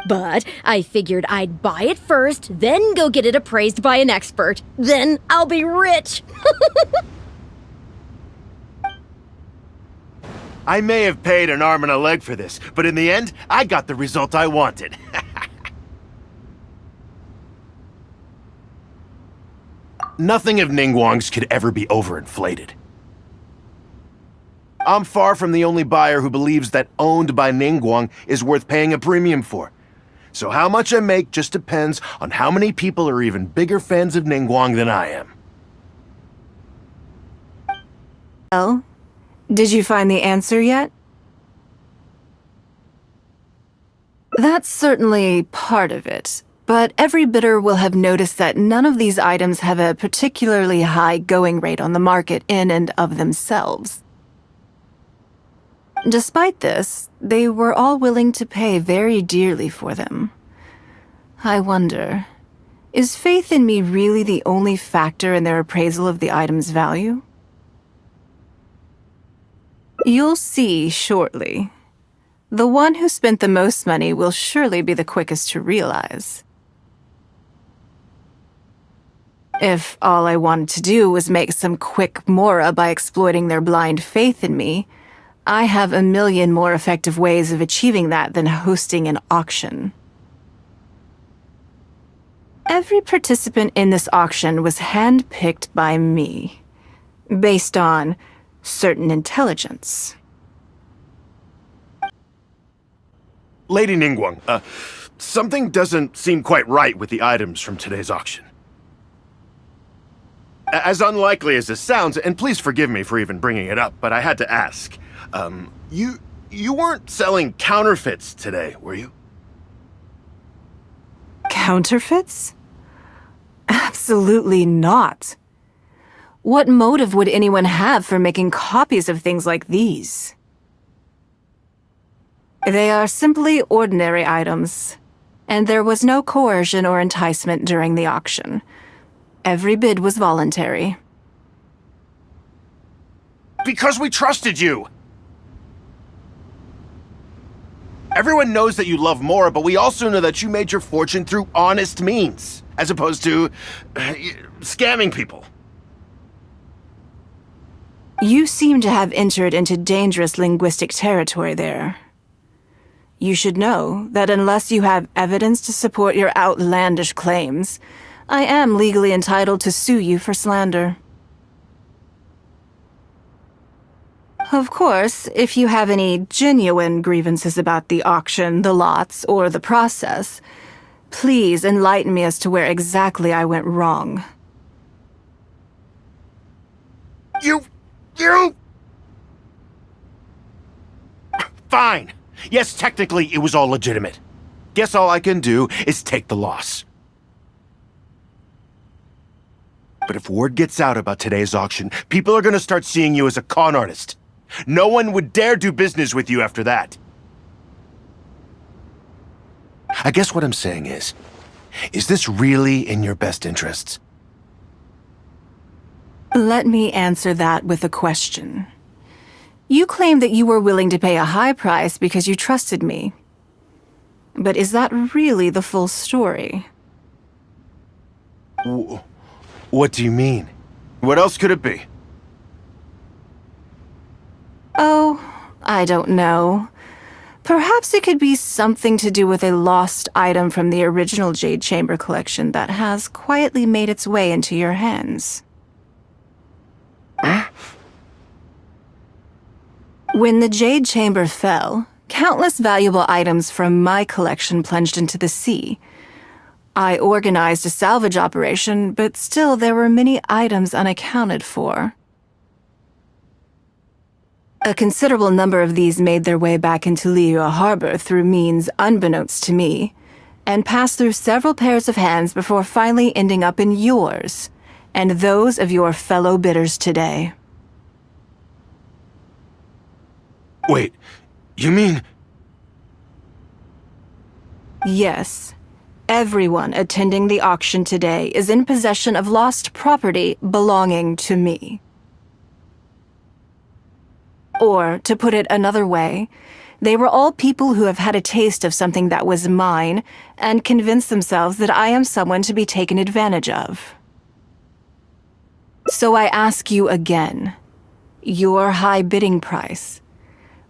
But I figured I'd buy it first, then go get it appraised by an expert. Then I'll be rich! I may have paid an arm and a leg for this, but in the end, I got the result I wanted. Nothing of Ninguang's could ever be overinflated. I'm far from the only buyer who believes that owned by Ninguang is worth paying a premium for. So how much I make just depends on how many people are even bigger fans of Ninguang than I am. Well, did you find the answer yet? That's certainly part of it, but every bidder will have noticed that none of these items have a particularly high going rate on the market in and of themselves. Despite this, they were all willing to pay very dearly for them. I wonder, is faith in me really the only factor in their appraisal of the item's value? You'll see shortly. The one who spent the most money will surely be the quickest to realize. If all I wanted to do was make some quick mora by exploiting their blind faith in me, I have a million more effective ways of achieving that than hosting an auction. Every participant in this auction was handpicked by me, based on certain intelligence. Lady Ninguang, something doesn't seem quite right with the items from today's auction. As unlikely as this sounds, and please forgive me for even bringing it up, but I had to ask. You weren't selling counterfeits today, were you? Counterfeits? Absolutely not. What motive would anyone have for making copies of things like these? They are simply ordinary items, and there was no coercion or enticement during the auction. Every bid was voluntary. Because we trusted you! Everyone knows that you love Mora, but we also know that you made your fortune through honest means, as opposed to scamming people. You seem to have entered into dangerous linguistic territory there. You should know that unless you have evidence to support your outlandish claims, I am legally entitled to sue you for slander. Of course, if you have any genuine grievances about the auction, the lots, or the process, please enlighten me as to where exactly I went wrong. You... Fine. Yes, technically it was all legitimate. Guess all I can do is take the loss. But if word gets out about today's auction, people are gonna start seeing you as a con artist. No one would dare do business with you after that. I guess what I'm saying is this really in your best interests? Let me answer that with a question. You claim that you were willing to pay a high price because you trusted me. But is that really the full story? What do you mean? What else could it be? Oh, I don't know. Perhaps it could be something to do with a lost item from the original Jade Chamber collection that has quietly made its way into your hands. When the Jade Chamber fell, countless valuable items from my collection plunged into the sea. I organized a salvage operation, but still there were many items unaccounted for. A considerable number of these made their way back into Liyue Harbor through means unbeknownst to me, and passed through several pairs of hands before finally ending up in yours, and those of your fellow bidders today. Wait, you mean... Yes. Everyone attending the auction today is in possession of lost property belonging to me. Or, to put it another way, they were all people who have had a taste of something that was mine and convinced themselves that I am someone to be taken advantage of. So I ask you again, your high bidding price,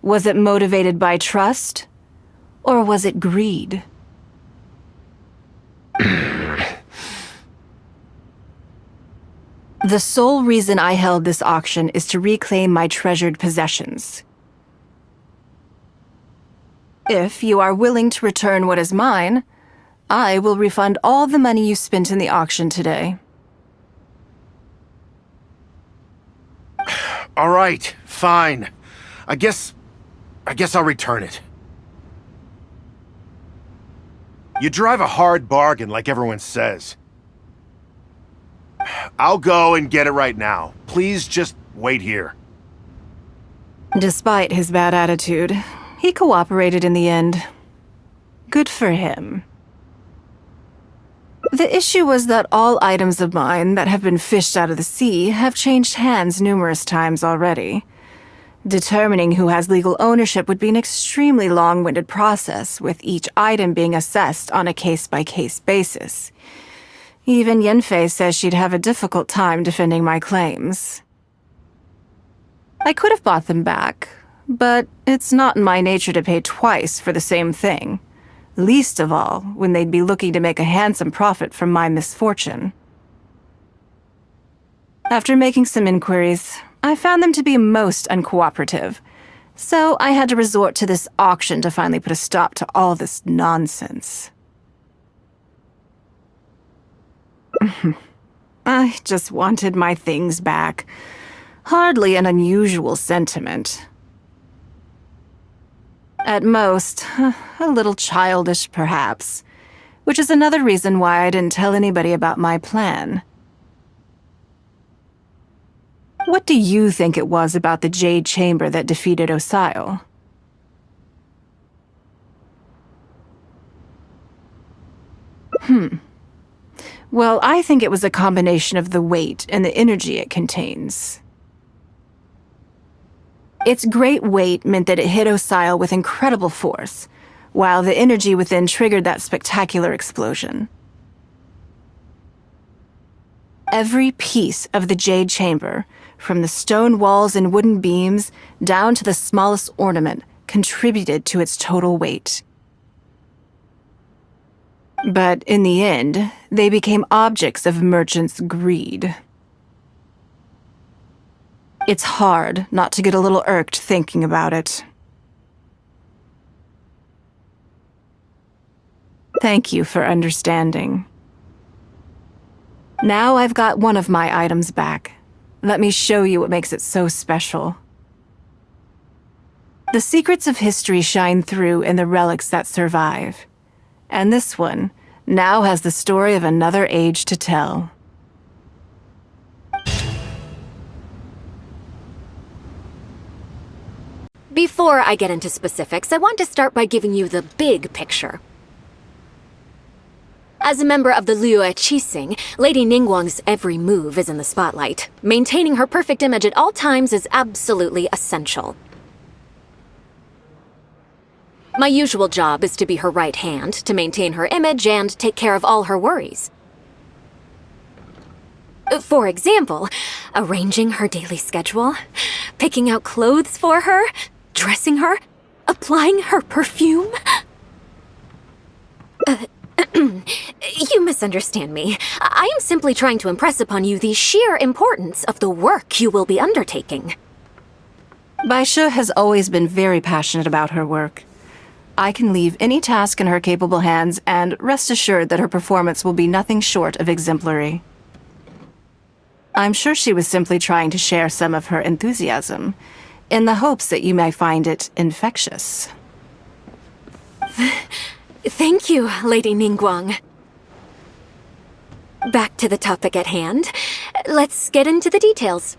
was it motivated by trust, or was it greed? The sole reason I held this auction is to reclaim my treasured possessions. If you are willing to return what is mine, I will refund all the money you spent in the auction today. All right, fine. I guess I'll return it. You drive a hard bargain like everyone says. I'll go and get it right now. Please just wait here. Despite his bad attitude, he cooperated in the end. Good for him. The issue was that all items of mine that have been fished out of the sea have changed hands numerous times already. Determining who has legal ownership would be an extremely long-winded process, with each item being assessed on a case-by-case basis. Even Yenfei says she'd have a difficult time defending my claims. I could have bought them back, but it's not in my nature to pay twice for the same thing. Least of all, when they'd be looking to make a handsome profit from my misfortune. After making some inquiries, I found them to be most uncooperative, so I had to resort to this auction to finally put a stop to all this nonsense. I just wanted my things back. Hardly an unusual sentiment. At most, a little childish, perhaps, which is another reason why I didn't tell anybody about my plan. What do you think it was about the Jade Chamber that defeated Osile? Well, I think it was a combination of the weight and the energy it contains. Its great weight meant that it hit Osile with incredible force, while the energy within triggered that spectacular explosion. Every piece of the Jade Chamber, from the stone walls and wooden beams down to the smallest ornament, contributed to its total weight. But in the end, they became objects of merchants' greed. It's hard not to get a little irked thinking about it. Thank you for understanding. Now I've got one of my items back. Let me show you what makes it so special. The secrets of history shine through in the relics that survive. And this one now has the story of another age to tell. Before I get into specifics, I want to start by giving you the big picture. As a member of the Liyue Qixing, Lady Ninguang's every move is in the spotlight. Maintaining her perfect image at all times is absolutely essential. My usual job is to be her right hand, to maintain her image and take care of all her worries. For example, arranging her daily schedule, picking out clothes for her, dressing her, applying her perfume. You misunderstand me. I am simply trying to impress upon you the sheer importance of the work you will be undertaking. Baisha has always been very passionate about her work. I can leave any task in her capable hands and rest assured that her performance will be nothing short of exemplary. I'm sure she was simply trying to share some of her enthusiasm, in the hopes that you may find it infectious. Thank you, Lady Ninguang. Back to the topic at hand. Let's get into the details.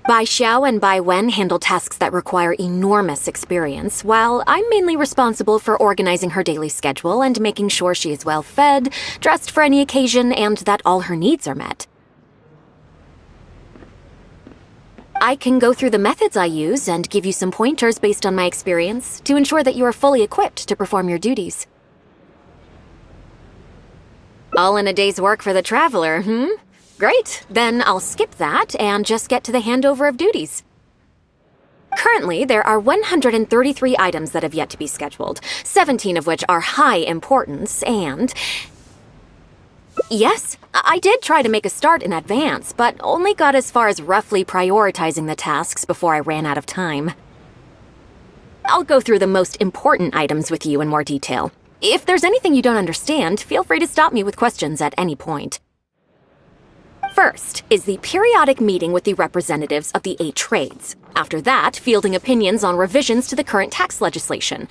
Bai Xiao and Bai Wen handle tasks that require enormous experience, while I'm mainly responsible for organizing her daily schedule and making sure she is well fed, dressed for any occasion, and that all her needs are met. I can go through the methods I use and give you some pointers based on my experience to ensure that you are fully equipped to perform your duties. All in a day's work for the traveler, Great, then I'll skip that and just get to the handover of duties. Currently, there are 133 items that have yet to be scheduled, 17 of which are high importance, and... Yes, I did try to make a start in advance, but only got as far as roughly prioritizing the tasks before I ran out of time. I'll go through the most important items with you in more detail. If there's anything you don't understand, feel free to stop me with questions at any point. First is the periodic meeting with the representatives of the 8 trades. After that, fielding opinions on revisions to the current tax legislation.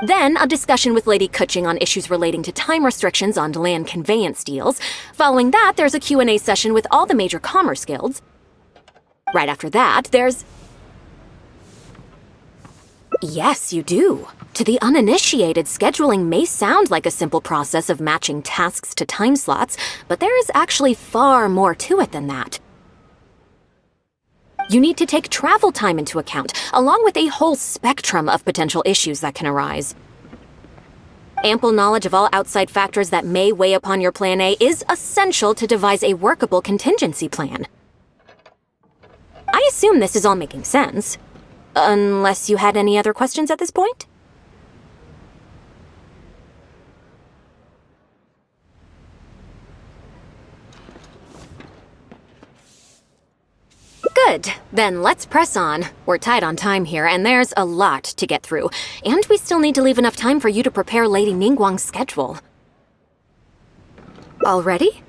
Then, a discussion with Lady Kuching on issues relating to time restrictions on land conveyance deals. Following that, there's a Q&A session with all the major commerce guilds. Right after that, there's... Yes, you do. To the uninitiated, scheduling may sound like a simple process of matching tasks to time slots, but there is actually far more to it than that. You need to take travel time into account, along with a whole spectrum of potential issues that can arise. Ample knowledge of all outside factors that may weigh upon your Plan A is essential to devise a workable contingency plan. I assume this is all making sense. Unless you had any other questions at this point? Good. Then let's press on. We're tight on time here, and there's a lot to get through. And we still need to leave enough time for you to prepare Lady Ninguang's schedule. Already?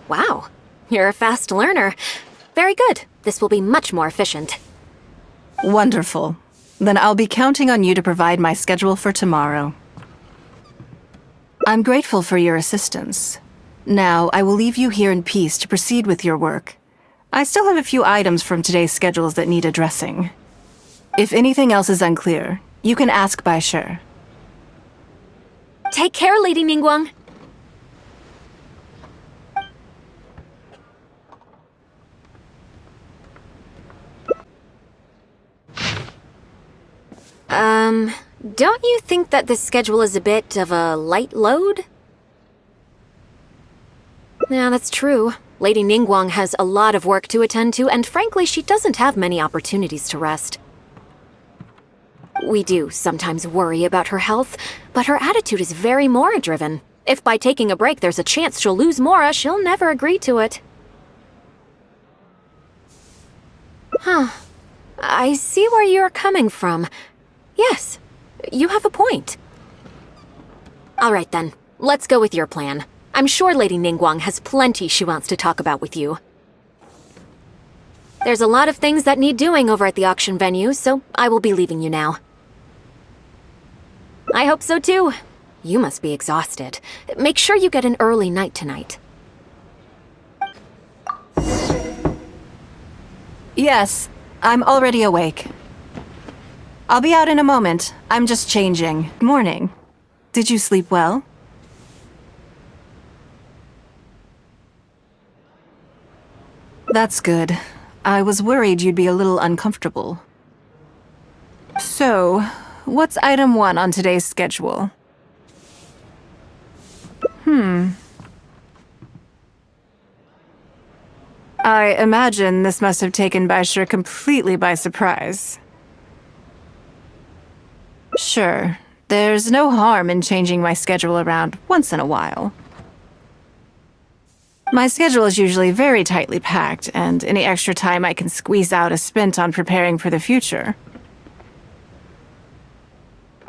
Wow. You're a fast learner. Very good. This will be much more efficient. Wonderful. Then I'll be counting on you to provide my schedule for tomorrow. I'm grateful for your assistance. Now, I will leave you here in peace to proceed with your work. I still have a few items from today's schedules that need addressing. If anything else is unclear, you can ask Bai Shi. Take care, Lady Ninguang. Don't you think that this schedule is a bit of a light load? Yeah, that's true. Lady Ninguang has a lot of work to attend to, and frankly, she doesn't have many opportunities to rest. We do sometimes worry about her health, but her attitude is very Mora-driven. If by taking a break there's a chance she'll lose Mora, she'll never agree to it. Huh. I see where you're coming from. Yes, you have a point. All right then, let's go with your plan. I'm sure Lady Ninguang has plenty she wants to talk about with you. There's a lot of things that need doing over at the auction venue, so I will be leaving you now. I hope so too. You must be exhausted. Make sure you get an early night tonight. Yes, I'm already awake. I'll be out in a moment. I'm just changing. Morning. Did you sleep well? That's good. I was worried you'd be a little uncomfortable. So, what's item 1 on today's schedule? I imagine this must have taken Bai Shi completely by surprise. Sure, there's no harm in changing my schedule around once in a while. My schedule is usually very tightly packed, and any extra time I can squeeze out is spent on preparing for the future.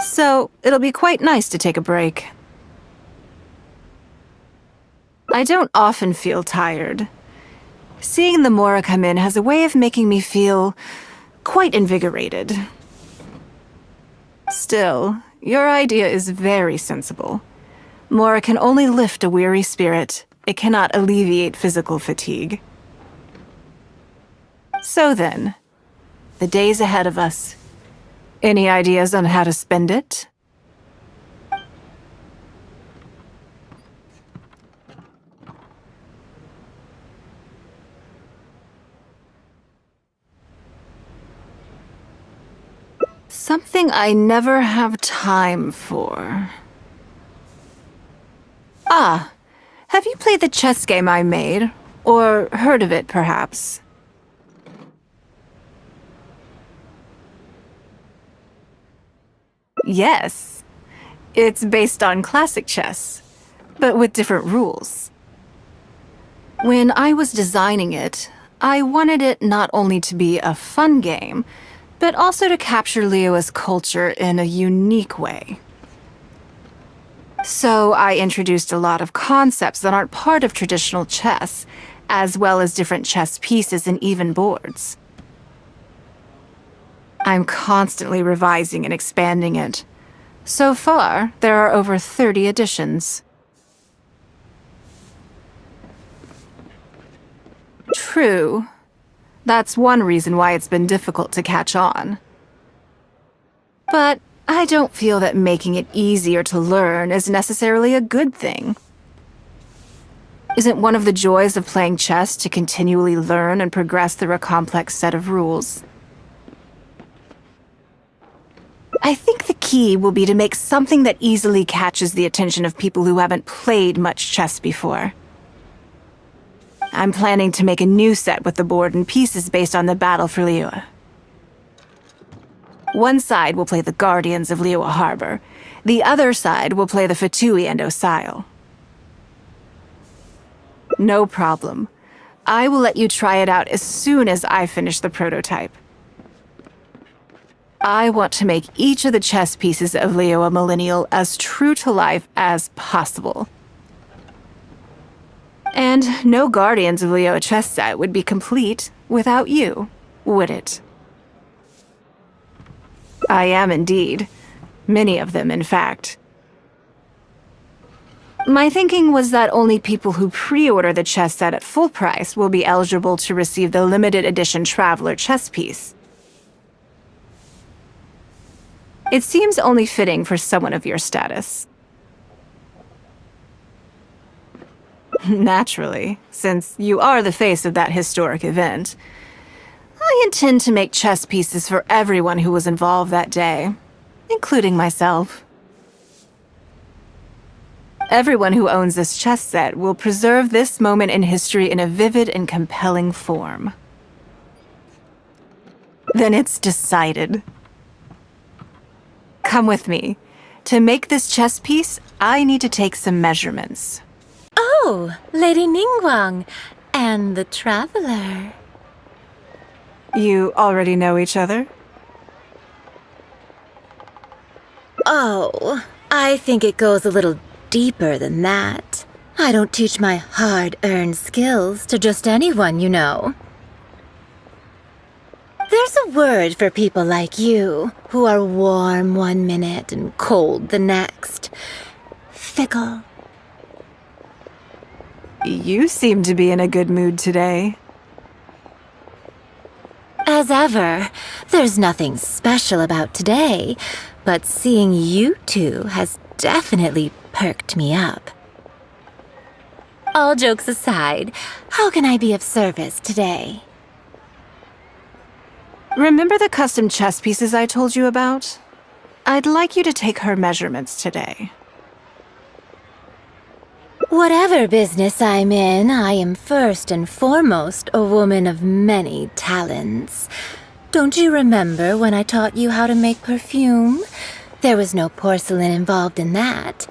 So, it'll be quite nice to take a break. I don't often feel tired. Seeing the Mora come in has a way of making me feel quite invigorated. Still, your idea is very sensible. Mora can only lift a weary spirit. It cannot alleviate physical fatigue. So then, the days ahead of us. Any ideas on how to spend it? Something I never have time for. Ah, have you played the chess game I made? Or heard of it, perhaps? Yes. It's based on classic chess, but with different rules. When I was designing it, I wanted it not only to be a fun game, but also to capture Liyue's culture in a unique way. So I introduced a lot of concepts that aren't part of traditional chess, as well as different chess pieces and even boards. I'm constantly revising and expanding it. So far, there are over 30 editions. True. That's one reason why it's been difficult to catch on. But I don't feel that making it easier to learn is necessarily a good thing. Isn't one of the joys of playing chess to continually learn and progress through a complex set of rules? I think the key will be to make something that easily catches the attention of people who haven't played much chess before. I'm planning to make a new set with the board and pieces based on the battle for Liyue. One side will play the Guardians of Liyue Harbor. The other side will play the Fatui and Osile. No problem. I will let you try it out as soon as I finish the prototype. I want to make each of the chess pieces of Liyue Millennial as true to life as possible. And no Guardians of Liyue chess set would be complete without you, would it? I am indeed. Many of them, in fact. My thinking was that only people who pre-order the chess set at full price will be eligible to receive the limited edition Traveler chess piece. It seems only fitting for someone of your status. Naturally, since you are the face of that historic event. I intend to make chess pieces for everyone who was involved that day, including myself. Everyone who owns this chess set will preserve this moment in history in a vivid and compelling form. Then it's decided. Come with me. To make this chess piece, I need to take some measurements. Oh, Lady Ninguang and the Traveler. You already know each other? Oh, I think it goes a little deeper than that. I don't teach my hard-earned skills to just anyone, you know. There's a word for people like you, who are warm one minute and cold the next. Fickle. You seem to be in a good mood today. As ever, there's nothing special about today, but seeing you two has definitely perked me up. All jokes aside, how can I be of service today? Remember the custom chess pieces I told you about? I'd like you to take her measurements today. Whatever business I'm in, I am first and foremost a woman of many talents. Don't you remember when I taught you how to make perfume? There was no porcelain involved in that.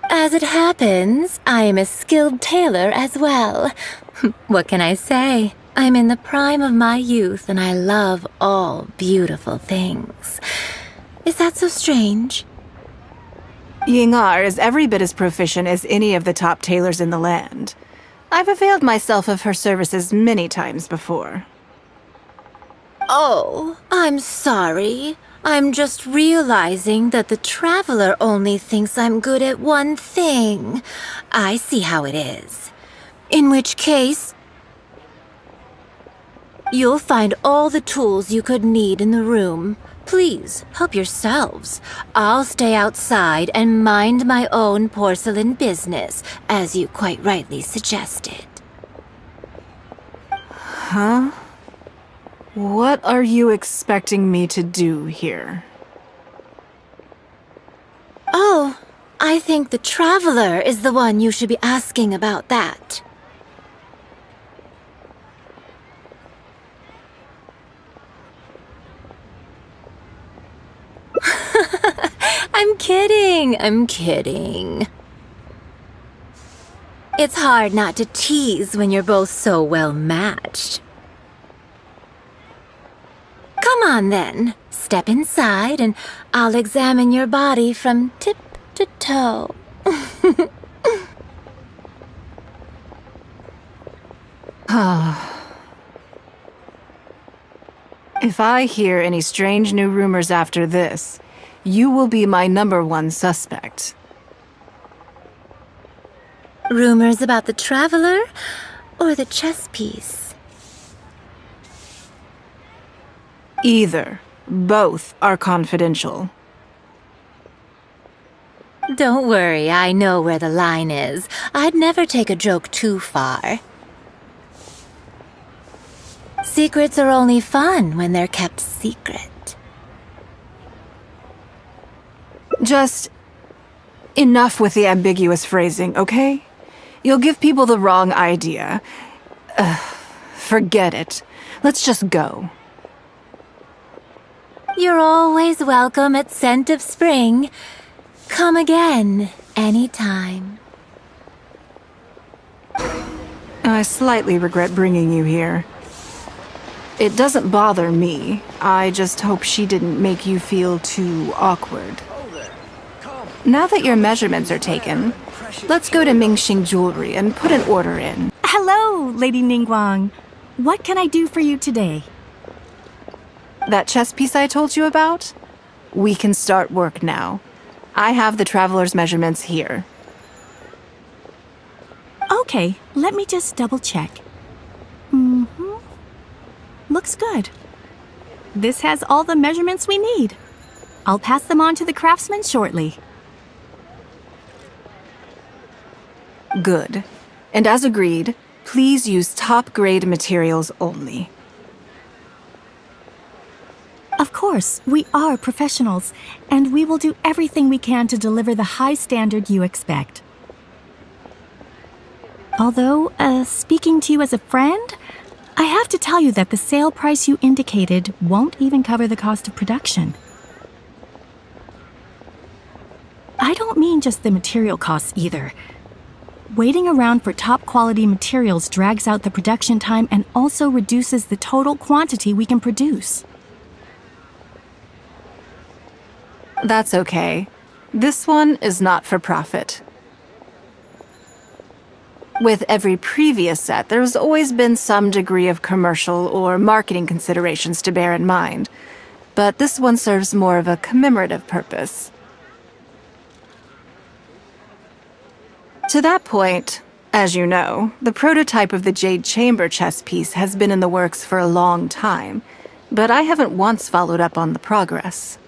As it happens, I am a skilled tailor as well. What can I say? I'm in the prime of my youth and I love all beautiful things. Is that so strange? Yingar is every bit as proficient as any of the top tailors in the land. I've availed myself of her services many times before. Oh, I'm sorry. I'm just realizing that the Traveler only thinks I'm good at one thing. I see how it is. In which case, you'll find all the tools you could need in the room. Please, help yourselves. I'll stay outside and mind my own porcelain business, as you quite rightly suggested. Huh? What are you expecting me to do here? Oh, I think the Traveler is the one you should be asking about that. I'm kidding. It's hard not to tease when you're both so well matched. Come on then, step inside and I'll examine your body from tip to toe. If I hear any strange new rumors after this, you will be my #1 suspect. Rumors about the Traveler or the chess piece? Either. Both are confidential. Don't worry, I know where the line is. I'd never take a joke too far. Secrets are only fun when they're kept secret. Just enough with the ambiguous phrasing, okay? You'll give people the wrong idea. Forget it. Let's just go. You're always welcome at Scent of Spring. Come again, anytime. I slightly regret bringing you here. It doesn't bother me. I just hope she didn't make you feel too awkward. Now that your measurements are taken, let's go to Mingxing Jewelry and put an order in. Hello, Lady Ninguang. What can I do for you today? That chess piece I told you about? We can start work now. I have the traveler's measurements here. Okay, let me just double check. Looks good. This has all the measurements we need. I'll pass them on to the craftsman shortly. Good. And as agreed, please use top-grade materials only. Of course, we are professionals, and we will do everything we can to deliver the high standard you expect. Although, speaking to you as a friend, I have to tell you that the sale price you indicated won't even cover the cost of production. I don't mean just the material costs either. Waiting around for top-quality materials drags out the production time and also reduces the total quantity we can produce. That's okay. This one is not for profit. With every previous set, there's always been some degree of commercial or marketing considerations to bear in mind, but this one serves more of a commemorative purpose. To that point, as you know, the prototype of the Jade Chamber chess piece has been in the works for a long time, but I haven't once followed up on the progress.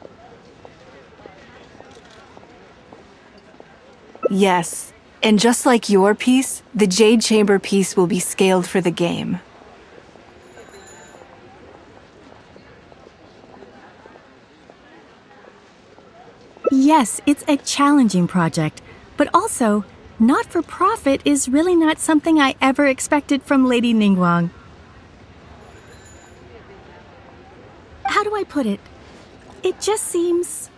Yes. And just like your piece, the Jade Chamber piece will be scaled for the game. Yes, it's a challenging project, but also, not-for-profit is really not something I ever expected from Lady Ninguang. How do I put it? It just seems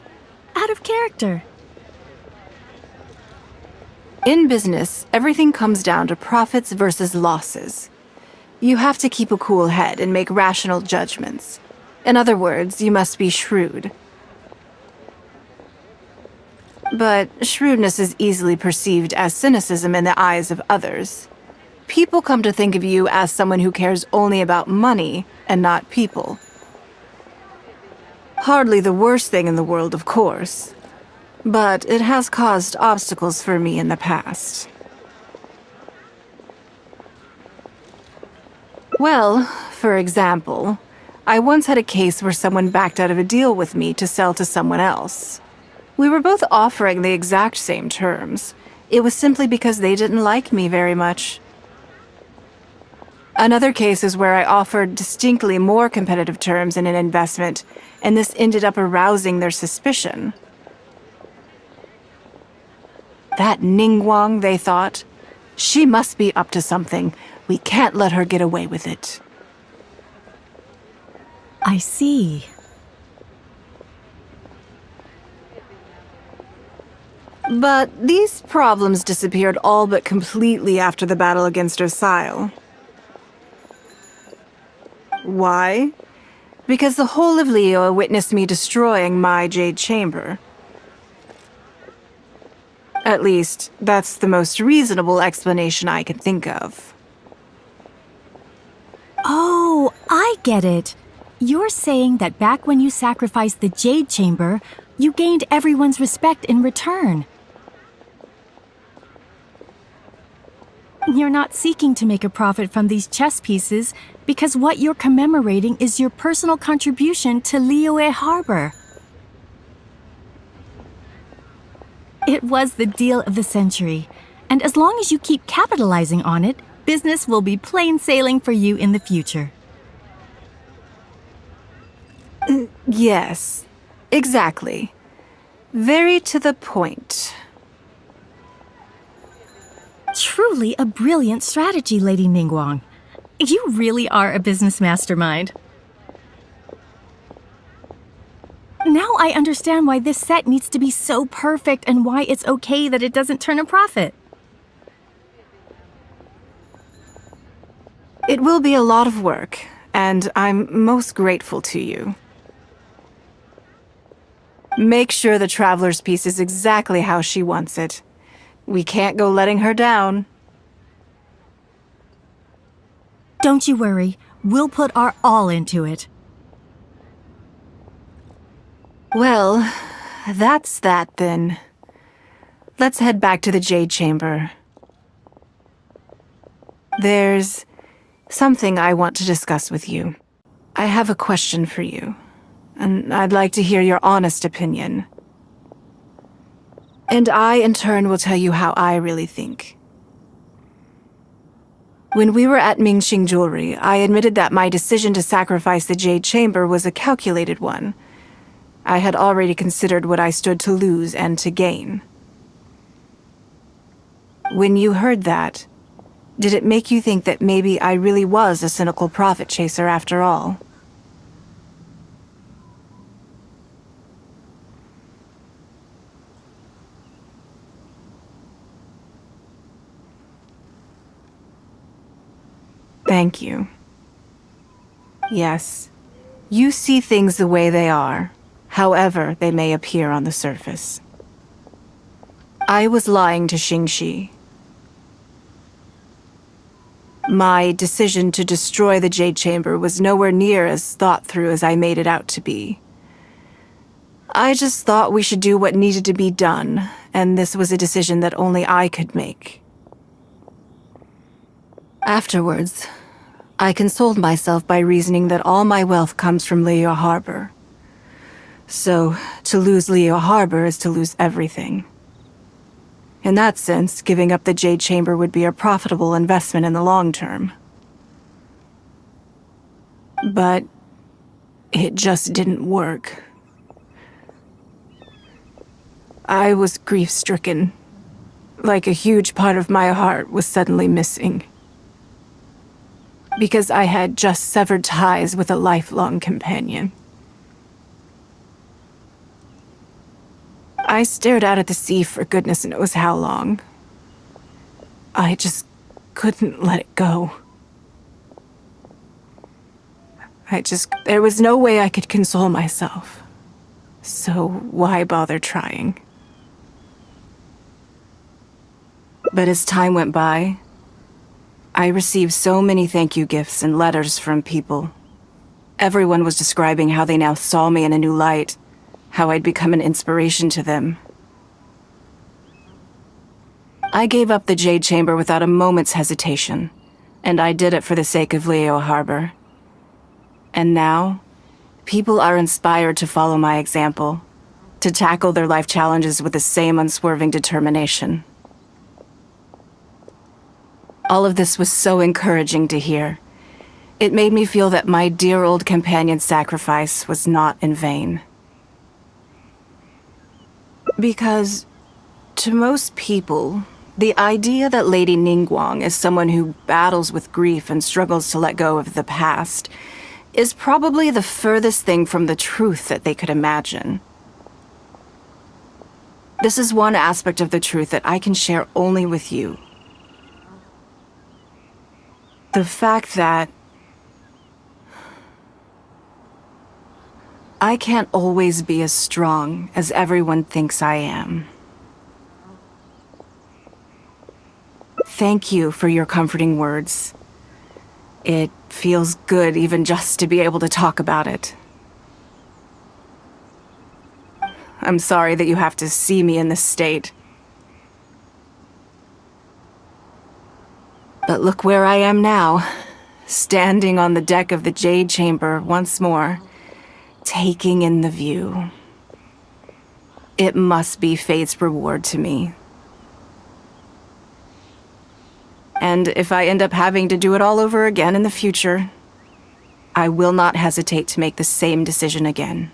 out of character. In business, everything comes down to profits versus losses. You have to keep a cool head and make rational judgments. In other words, you must be shrewd. But shrewdness is easily perceived as cynicism in the eyes of others. People come to think of you as someone who cares only about money and not people. Hardly the worst thing in the world, of course. But it has caused obstacles for me in the past. Well, for example, I once had a case where someone backed out of a deal with me to sell to someone else. We were both offering the exact same terms. It was simply because they didn't like me very much. Another case is where I offered distinctly more competitive terms in an investment, and this ended up arousing their suspicion. That Ninguang, they thought. She must be up to something. We can't let her get away with it. I see. But these problems disappeared all but completely after the battle against Osile. Why? Because the whole of Liyue witnessed me destroying my Jade Chamber. At least, that's the most reasonable explanation I can think of. Oh, I get it. You're saying that back when you sacrificed the Jade Chamber, you gained everyone's respect in return. You're not seeking to make a profit from these chess pieces because what you're commemorating is your personal contribution to Liyue Harbor. It was the deal of the century, and as long as you keep capitalizing on it, business will be plain sailing for you in the future. Yes, exactly. Very to the point. Truly a brilliant strategy, Lady Ninguang. You really are a business mastermind. Now I understand why this set needs to be so perfect and why it's okay that it doesn't turn a profit. It will be a lot of work, and I'm most grateful to you. Make sure the Traveler's piece is exactly how she wants it. We can't go letting her down. Don't you worry. We'll put our all into it. Well, that's that then. Let's head back to the Jade Chamber. There's something I want to discuss with you. I have a question for you, and I'd like to hear your honest opinion. And I, in turn, will tell you how I really think. When we were at Mingxing Jewelry, I admitted that my decision to sacrifice the Jade Chamber was a calculated one. I had already considered what I stood to lose and to gain. When you heard that, did it make you think that maybe I really was a cynical profit chaser after all? Thank you. Yes, you see things the way they are, however they may appear on the surface. I was lying to Xingxi. My decision to destroy the Jade Chamber was nowhere near as thought through as I made it out to be. I just thought we should do what needed to be done, and this was a decision that only I could make. Afterwards, I consoled myself by reasoning that all my wealth comes from Liyue Harbor. So, to lose Liyue Harbor is to lose everything. In that sense, giving up the Jade Chamber would be a profitable investment in the long term. But it just didn't work. I was grief-stricken, like a huge part of my heart was suddenly missing. Because I had just severed ties with a lifelong companion. I stared out at the sea for goodness knows how long. I just couldn't let it go. There was no way I could console myself. So why bother trying? But as time went by, I received so many thank you gifts and letters from people. Everyone was describing how they now saw me in a new light, how I'd become an inspiration to them. I gave up the Jade Chamber without a moment's hesitation, and I did it for the sake of Liyue Harbor. And now, people are inspired to follow my example, to tackle their life challenges with the same unswerving determination. All of this was so encouraging to hear. It made me feel that my dear old companion's sacrifice was not in vain. Because, to most people, the idea that Lady Ninguang is someone who battles with grief and struggles to let go of the past is probably the furthest thing from the truth that they could imagine. This is one aspect of the truth that I can share only with you. The fact that I can't always be as strong as everyone thinks I am. Thank you for your comforting words. It feels good even just to be able to talk about it. I'm sorry that you have to see me in this state. But look where I am now, standing on the deck of the Jade Chamber once more, taking in the view. It must be fate's reward to me. And if I end up having to do it all over again in the future, I will not hesitate to make the same decision again.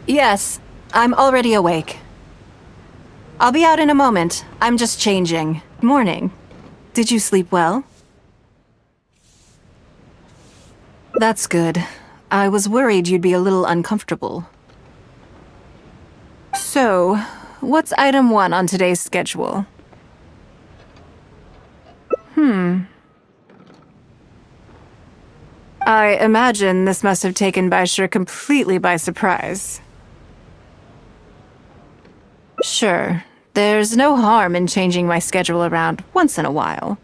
Yes, I'm already awake. I'll be out in a moment. I'm just changing. Morning. Did you sleep well? That's good. I was worried you'd be a little uncomfortable. So, what's item 1 on today's schedule? I imagine this must have taken Baishir completely by surprise. Sure, there's no harm in changing my schedule around once in a while.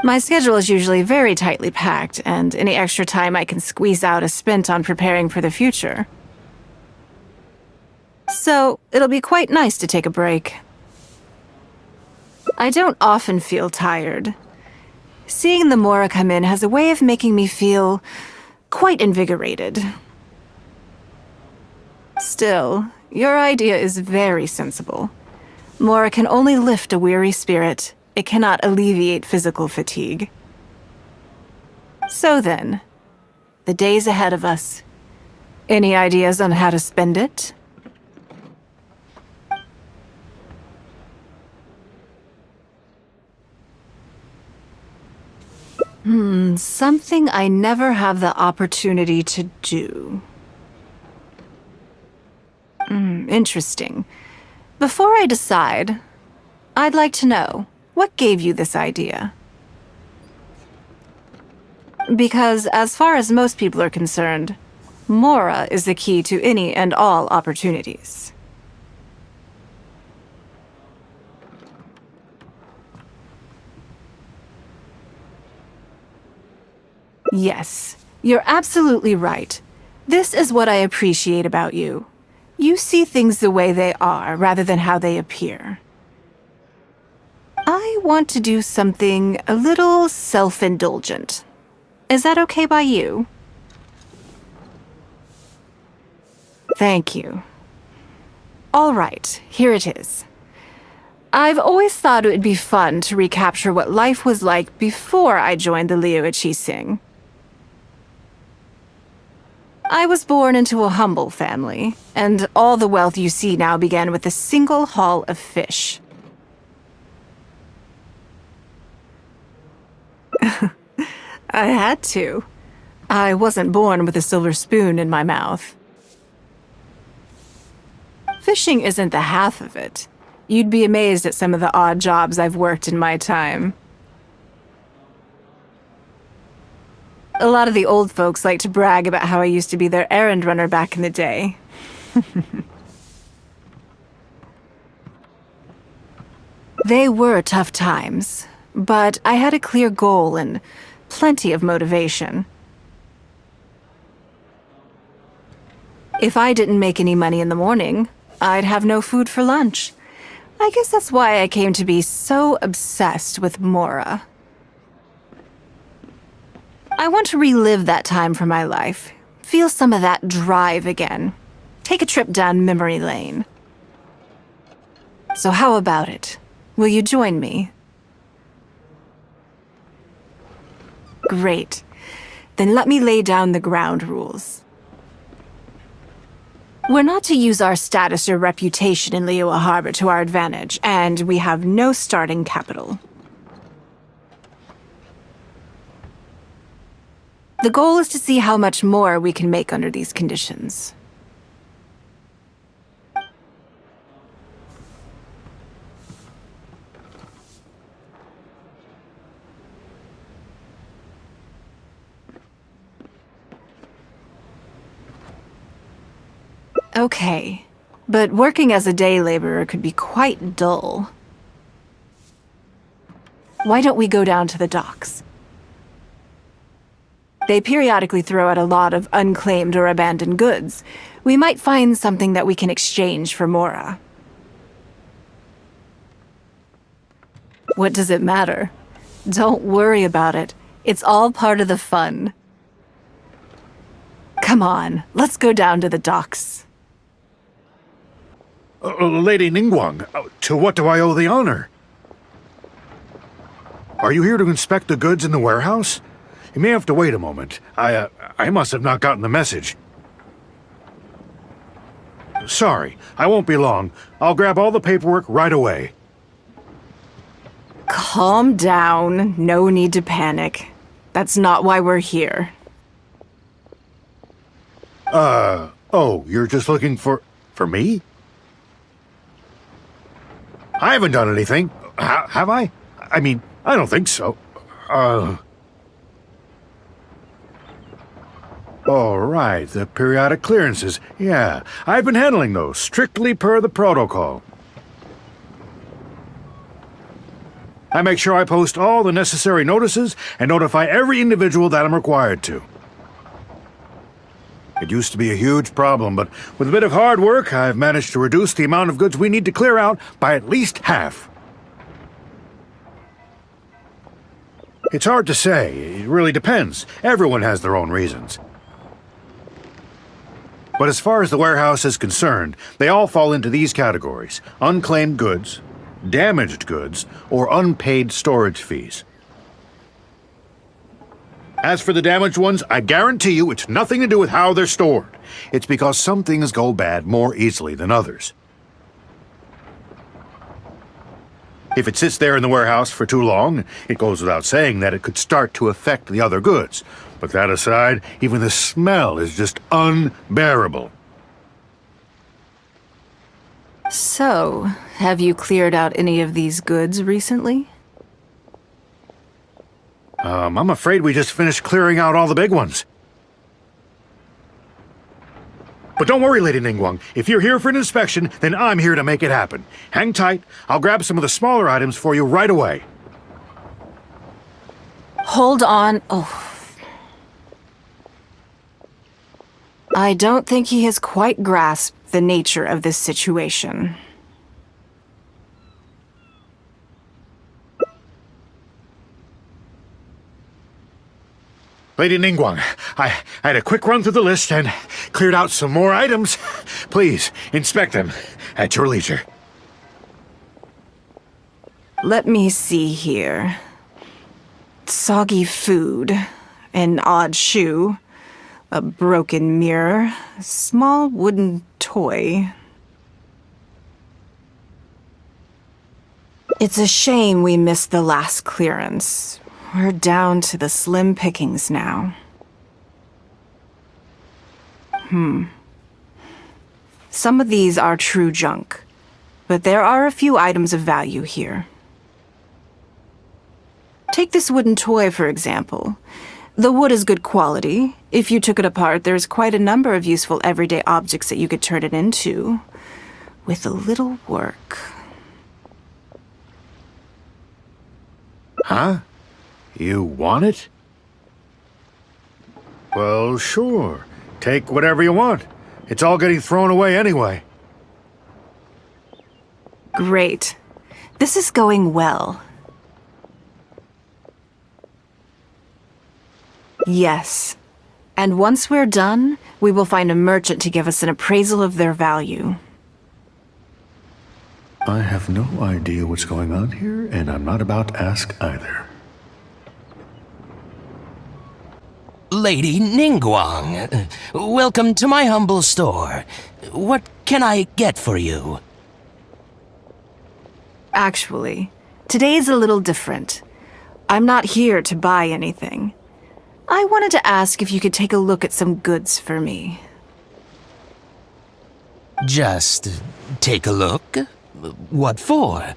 My schedule is usually very tightly packed, and any extra time I can squeeze out is spent on preparing for the future. So, it'll be quite nice to take a break. I don't often feel tired. Seeing the Mora come in has a way of making me feel quite invigorated. Still, your idea is very sensible. Mora can only lift a weary spirit. It cannot alleviate physical fatigue. So then, the days ahead of us. Any ideas on how to spend it? Something I never have the opportunity to do. Interesting. Before I decide, I'd like to know, what gave you this idea? Because as far as most people are concerned, Mora is the key to any and all opportunities. Yes, you're absolutely right. This is what I appreciate about you. You see things the way they are, rather than how they appear. I want to do something a little self-indulgent. Is that okay by you? Thank you. All right, here it is. I've always thought it would be fun to recapture what life was like before I joined the Liu Qixing. I was born into a humble family, and all the wealth you see now began with a single haul of fish. I had to. I wasn't born with a silver spoon in my mouth. Fishing isn't the half of it. You'd be amazed at some of the odd jobs I've worked in my time. A lot of the old folks like to brag about how I used to be their errand runner back in the day. They were tough times, but I had a clear goal and plenty of motivation. If I didn't make any money in the morning, I'd have no food for lunch. I guess that's why I came to be so obsessed with Mora. I want to relive that time for my life. Feel some of that drive again. Take a trip down memory lane. So how about it? Will you join me? Great. Then let me lay down the ground rules. We're not to use our status or reputation in Liyue Harbor to our advantage, and we have no starting capital. The goal is to see how much more we can make under these conditions. Okay, but working as a day laborer could be quite dull. Why don't we go down to the docks? They periodically throw out a lot of unclaimed or abandoned goods. We might find something that we can exchange for Mora. What does it matter? Don't worry about it. It's all part of the fun. Come on, let's go down to the docks. Lady Ninguang, to what do I owe the honor? Are you here to inspect the goods in the warehouse? You may have to wait a moment. I must have not gotten the message. Sorry, I won't be long. I'll grab all the paperwork right away. Calm down. No need to panic. That's not why we're here. Oh, you're just looking for me? I haven't done anything. Have I? I mean, I don't think so. All right, the periodic clearances. Yeah, I've been handling those, strictly per the protocol. I make sure I post all the necessary notices and notify every individual that I'm required to. It used to be a huge problem, but with a bit of hard work, I've managed to reduce the amount of goods we need to clear out by at least half. It's hard to say. It really depends. Everyone has their own reasons. But as far as the warehouse is concerned, they all fall into these categories: unclaimed goods, damaged goods, or unpaid storage fees. As for the damaged ones, I guarantee you it's nothing to do with how they're stored. It's because some things go bad more easily than others. If it sits there in the warehouse for too long, it goes without saying that it could start to affect the other goods. But that aside, even the smell is just unbearable. So, have you cleared out any of these goods recently? I'm afraid we just finished clearing out all the big ones. But don't worry, Lady Ninguang. If you're here for an inspection, then I'm here to make it happen. Hang tight. I'll grab some of the smaller items for you right away. Hold on. Oh. I don't think he has quite grasped the nature of this situation. Lady Ninguang, I had a quick run through the list and cleared out some more items. Please, inspect them at your leisure. Let me see here. Soggy food, an odd shoe, a broken mirror, a small wooden toy. It's a shame we missed the last clearance. We're down to the slim pickings now. Some of these are true junk, but there are a few items of value here. Take this wooden toy, for example. The wood is good quality. If you took it apart, there's quite a number of useful everyday objects that you could turn it into, with a little work. Huh? You want it? Well, sure. Take whatever you want. It's all getting thrown away anyway. Great. This is going well. Yes. And once we're done, we will find a merchant to give us an appraisal of their value. I have no idea what's going on here, and I'm not about to ask either. Lady Ninguang, welcome to my humble store. What can I get for you? Actually, today's a little different. I'm not here to buy anything. I wanted to ask if you could take a look at some goods for me. Just take a look? What for?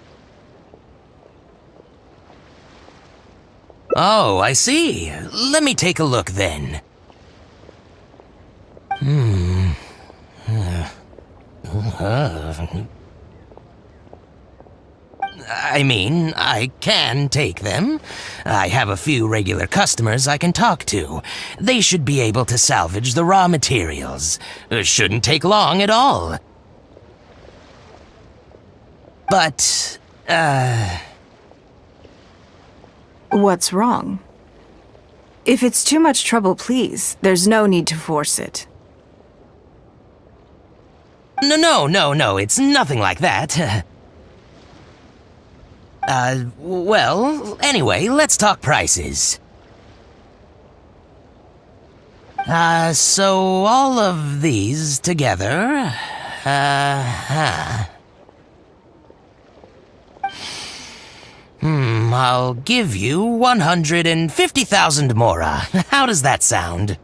Oh, I see. Let me take a look then. I mean, I can take them. I have a few regular customers I can talk to. They should be able to salvage the raw materials. Shouldn't take long at all. But, What's wrong? If it's too much trouble, please, there's no need to force it. No, it's nothing like that. Well, anyway, let's talk prices. So all of these together, I'll give you 150,000 mora. How does that sound?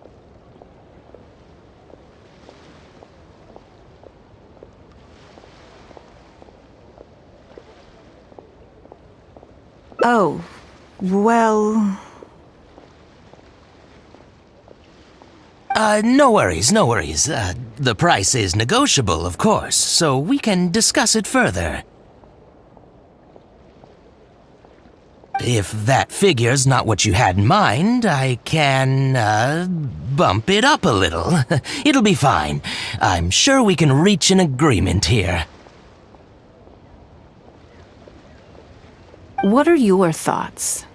Oh, well... No worries, no worries. The price is negotiable, of course, so we can discuss it further. If that figure's not what you had in mind, I can, bump it up a little. It'll be fine. I'm sure we can reach an agreement here. What are your thoughts?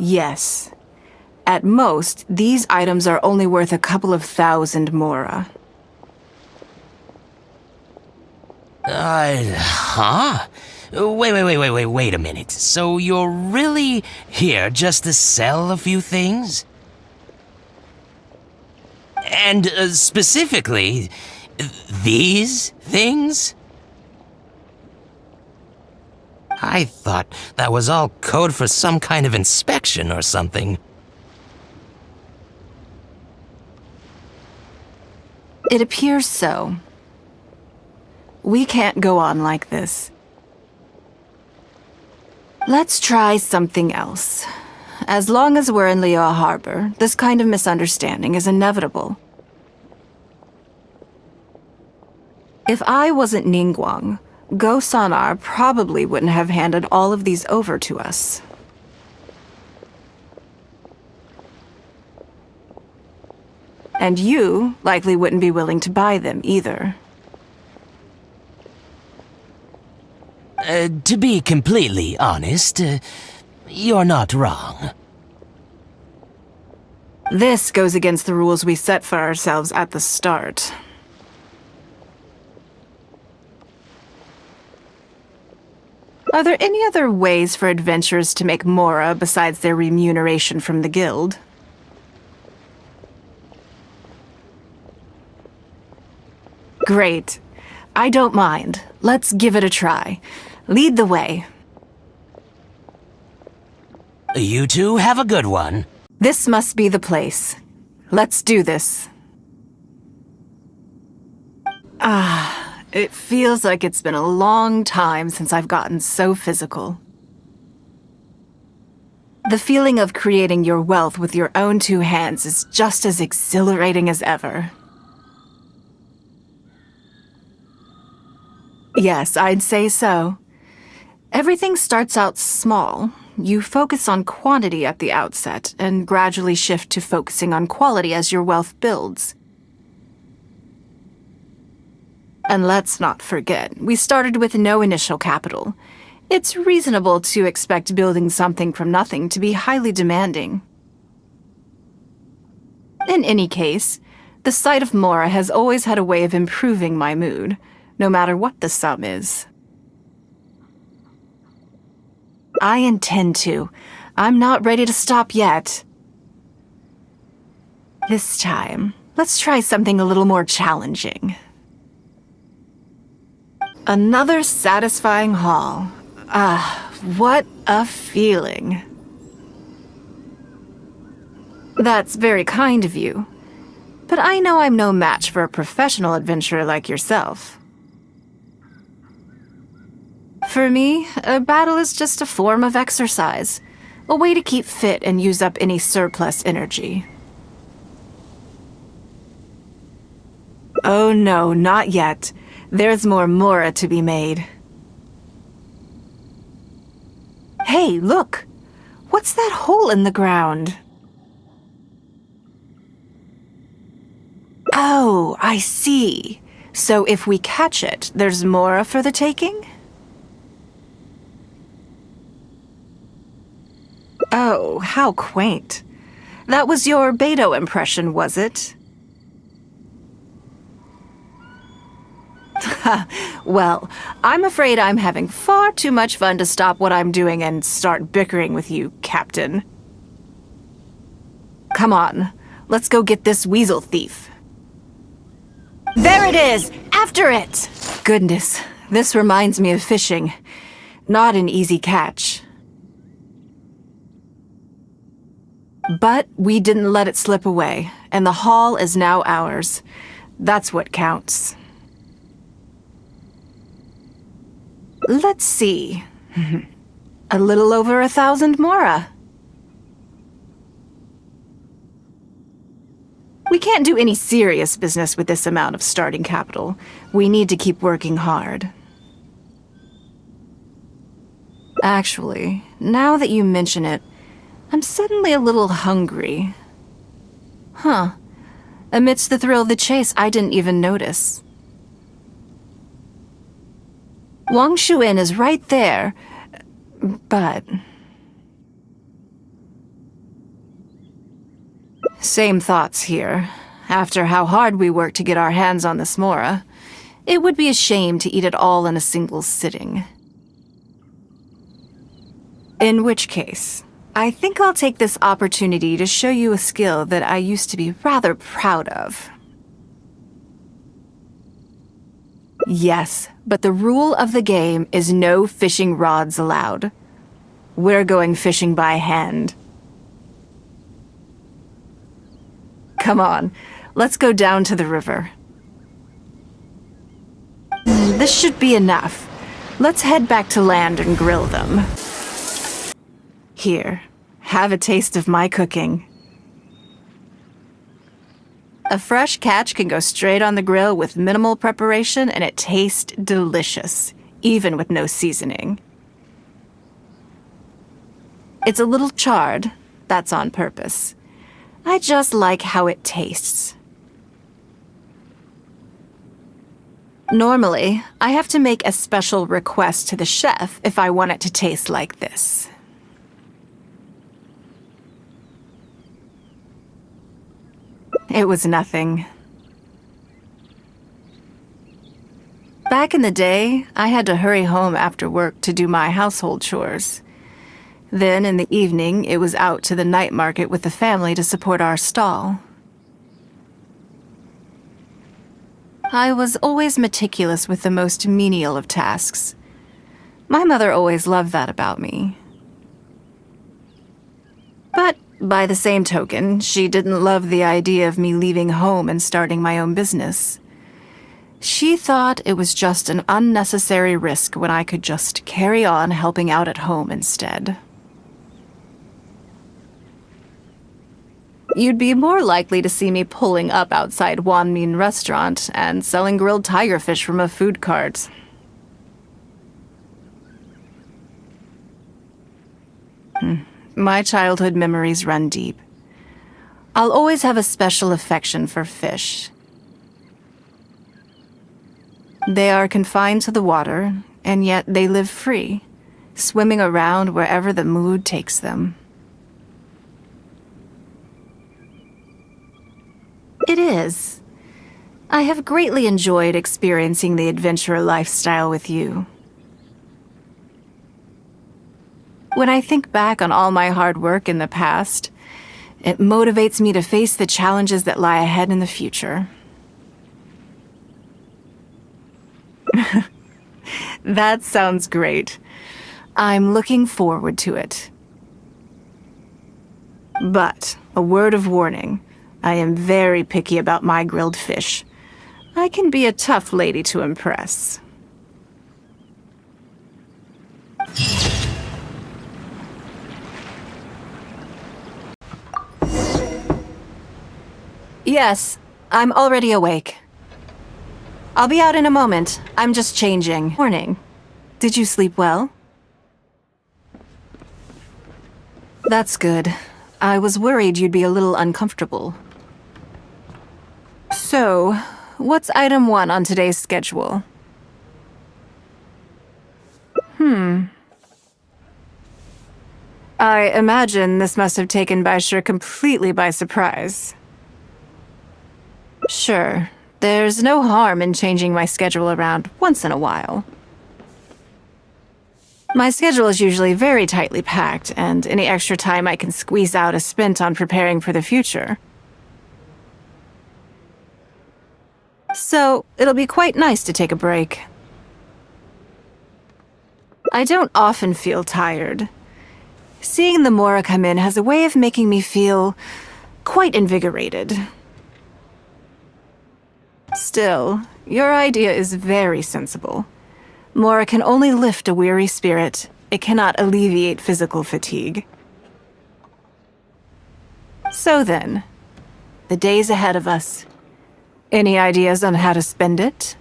Yes. At most, these items are only worth a couple of thousand mora. Huh? Wait a minute. So you're really here just to sell a few things? And specifically, these things? I thought that was all code for some kind of inspection or something. It appears so. We can't go on like this. Let's try something else. As long as we're in Liyue Harbor, this kind of misunderstanding is inevitable. If I wasn't Ninguang, Go Sonar probably wouldn't have handed all of these over to us. And you likely wouldn't be willing to buy them either. To be completely honest, you're not wrong. This goes against the rules we set for ourselves at the start. Are there any other ways for adventurers to make mora besides their remuneration from the guild? Great. I don't mind. Let's give it a try. Lead the way. You two have a good one. This must be the place. Let's do this. It feels like it's been a long time since I've gotten so physical. The feeling of creating your wealth with your own two hands is just as exhilarating as ever. Yes, I'd say so. Everything starts out small. You focus on quantity at the outset, and gradually shift to focusing on quality as your wealth builds. And let's not forget, we started with no initial capital. It's reasonable to expect building something from nothing to be highly demanding. In any case, the sight of mora has always had a way of improving my mood, no matter what the sum is. I intend to. I'm not ready to stop yet. This time, let's try something a little more challenging. Another satisfying haul. What a feeling. That's very kind of you. But I know I'm no match for a professional adventurer like yourself. For me, a battle is just a form of exercise, a way to keep fit and use up any surplus energy. Oh no, not yet. There's more mora to be made. Hey, look! What's that hole in the ground? Oh, I see. So if we catch it, there's mora for the taking? Oh, how quaint. That was your Beto impression, was it? Well, I'm afraid I'm having far too much fun to stop what I'm doing and start bickering with you, Captain. Come on, Let's go get this weasel thief. There it is! After it! Goodness, this reminds me of fishing. Not an easy catch. But we didn't let it slip away, and the haul is now ours. That's what counts. Let's see. A little over 1,000 mora. We can't do any serious business with this amount of starting capital. We need to keep working hard. Actually, now that you mention it, I'm suddenly a little hungry. Huh. Amidst the thrill of the chase, I didn't even notice. Wang Shuin is right there, but... Same thoughts here. After how hard we worked to get our hands on this mora, it would be a shame to eat it all in a single sitting. In which case, I think I'll take this opportunity to show you a skill that I used to be rather proud of. Yes, but the rule of the game is no fishing rods allowed. We're going fishing by hand. Come on, let's go down to the river. This should be enough. Let's head back to land and grill them. Here, have a taste of my cooking. A fresh catch can go straight on the grill with minimal preparation and it tastes delicious, even with no seasoning. It's a little charred, that's on purpose. I just like how it tastes. Normally, I have to make a special request to the chef if I want it to taste like this. It was nothing. Back in the day, I had to hurry home after work to do my household chores. Then, in the evening, it was out to the night market with the family to support our stall. I was always meticulous with the most menial of tasks. My mother always loved that about me. But, by the same token, she didn't love the idea of me leaving home and starting my own business. She thought it was just an unnecessary risk when I could just carry on helping out at home instead. You'd be more likely to see me pulling up outside Wanmin restaurant and selling grilled tigerfish from a food cart. My childhood memories run deep. I'll always have a special affection for fish. They are confined to the water, and yet they live free, swimming around wherever the mood takes them. It is. I have greatly enjoyed experiencing the adventurer lifestyle with you. When I think back on all my hard work in the past, it motivates me to face the challenges that lie ahead in the future. That sounds great. I'm looking forward to it. But, a word of warning. I am very picky about my grilled fish. I can be a tough lady to impress. Yes, I'm already awake. I'll be out in a moment. I'm just changing. Morning. Did you sleep well? That's good. I was worried you'd be a little uncomfortable. So, what's item 1 on today's schedule? I imagine this must have taken Baishir completely by surprise. Sure, there's no harm in changing my schedule around once in a while. My schedule is usually very tightly packed, and any extra time I can squeeze out is spent on preparing for the future. So, it'll be quite nice to take a break. I don't often feel tired. Seeing the Mora come in has a way of making me feel quite invigorated. Still, your idea is very sensible. Mora can only lift a weary spirit. It cannot alleviate physical fatigue. So then, the days ahead of us. Any ideas on how to spend it?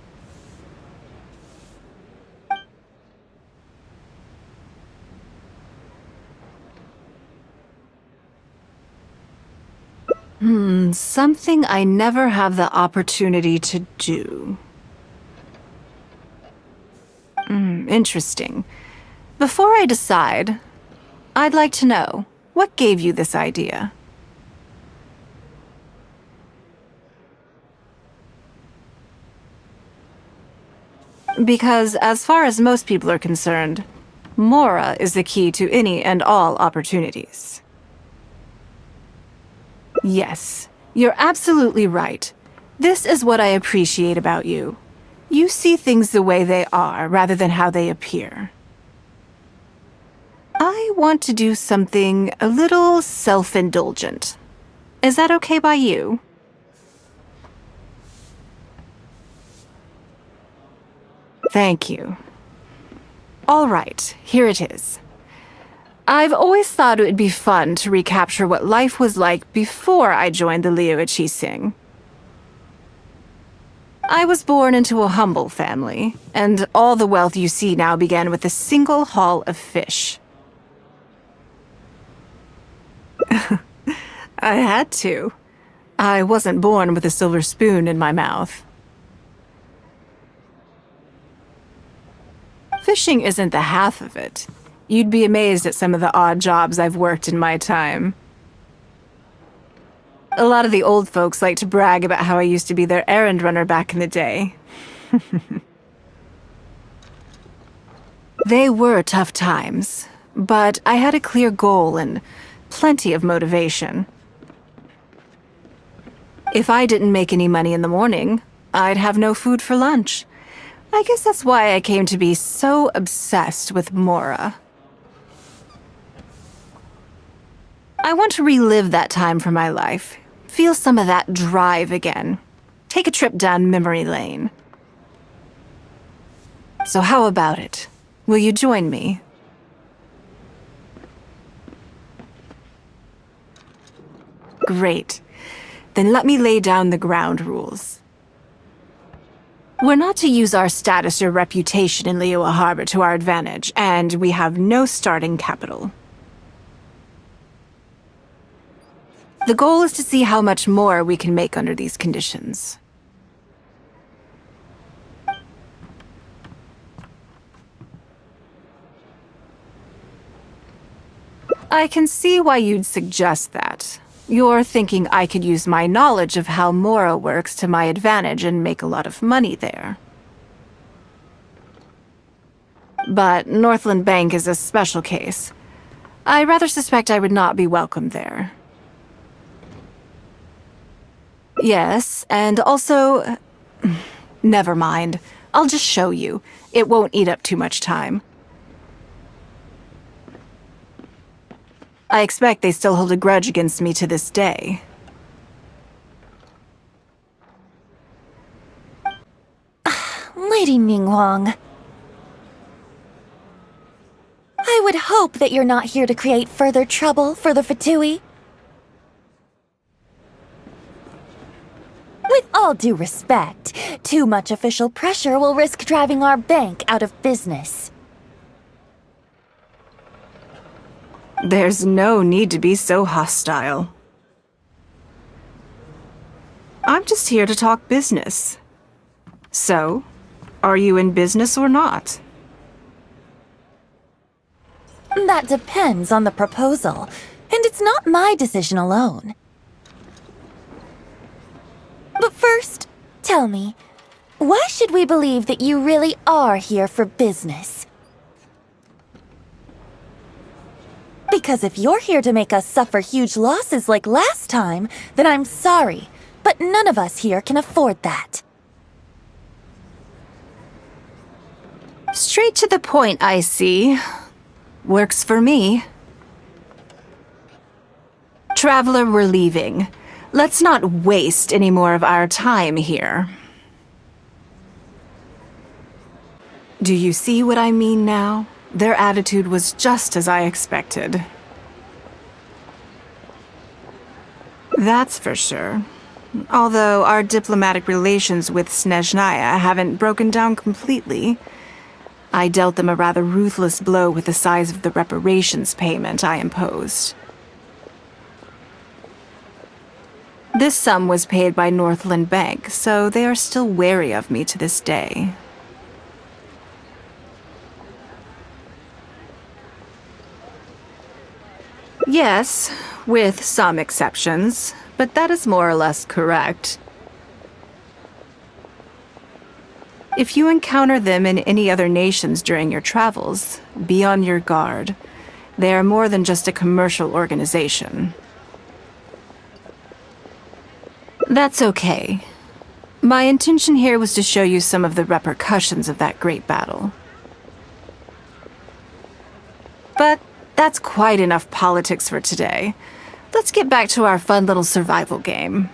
Something I never have the opportunity to do. Interesting. Before I decide, I'd like to know, what gave you this idea? Because as far as most people are concerned, Mora is the key to any and all opportunities. Yes, you're absolutely right. This is what I appreciate about you. You see things the way they are, rather than how they appear. I want to do something a little self-indulgent. Is that okay by you? Thank you. All right, here it is. I've always thought it would be fun to recapture what life was like before I joined the Liu Sing. I was born into a humble family, and all the wealth you see now began with a single haul of fish. I had to. I wasn't born with a silver spoon in my mouth. Fishing isn't the half of it. You'd be amazed at some of the odd jobs I've worked in my time. A lot of the old folks like to brag about how I used to be their errand runner back in the day. They were tough times, but I had a clear goal and plenty of motivation. If I didn't make any money in the morning, I'd have no food for lunch. I guess that's why I came to be so obsessed with Mora. I want to relive that time for my life. Feel some of that drive again. Take a trip down memory lane. So how about it? Will you join me? Great. Then let me lay down the ground rules. We're not to use our status or reputation in Liyue Harbor to our advantage, and we have no starting capital. The goal is to see how much more we can make under these conditions. I can see why you'd suggest that. You're thinking I could use my knowledge of how Mora works to my advantage and make a lot of money there. But Northland Bank is a special case. I rather suspect I would not be welcome there. Yes, and also... Never mind. I'll just show you. It won't eat up too much time. I expect they still hold a grudge against me to this day. Lady Ninguang. I would hope that you're not here to create further trouble for the Fatui. With all due respect, too much official pressure will risk driving our bank out of business. There's no need to be so hostile. I'm just here to talk business. So, are you in business or not? That depends on the proposal, and it's not my decision alone. But first, tell me, why should we believe that you really are here for business? Because if you're here to make us suffer huge losses like last time, then I'm sorry, but none of us here can afford that. Straight to the point, I see. Works for me. Traveler, we're leaving. Let's not waste any more of our time here. Do you see what I mean now? Their attitude was just as I expected. That's for sure. Although our diplomatic relations with Snezhnaya haven't broken down completely. I dealt them a rather ruthless blow with the size of the reparations payment I imposed. This sum was paid by Northland Bank, so they are still wary of me to this day. Yes, with some exceptions, but that is more or less correct. If you encounter them in any other nations during your travels, be on your guard. They are more than just a commercial organization. That's okay. My intention here was to show you some of the repercussions of that great battle. But that's quite enough politics for today. Let's get back to our fun little survival game.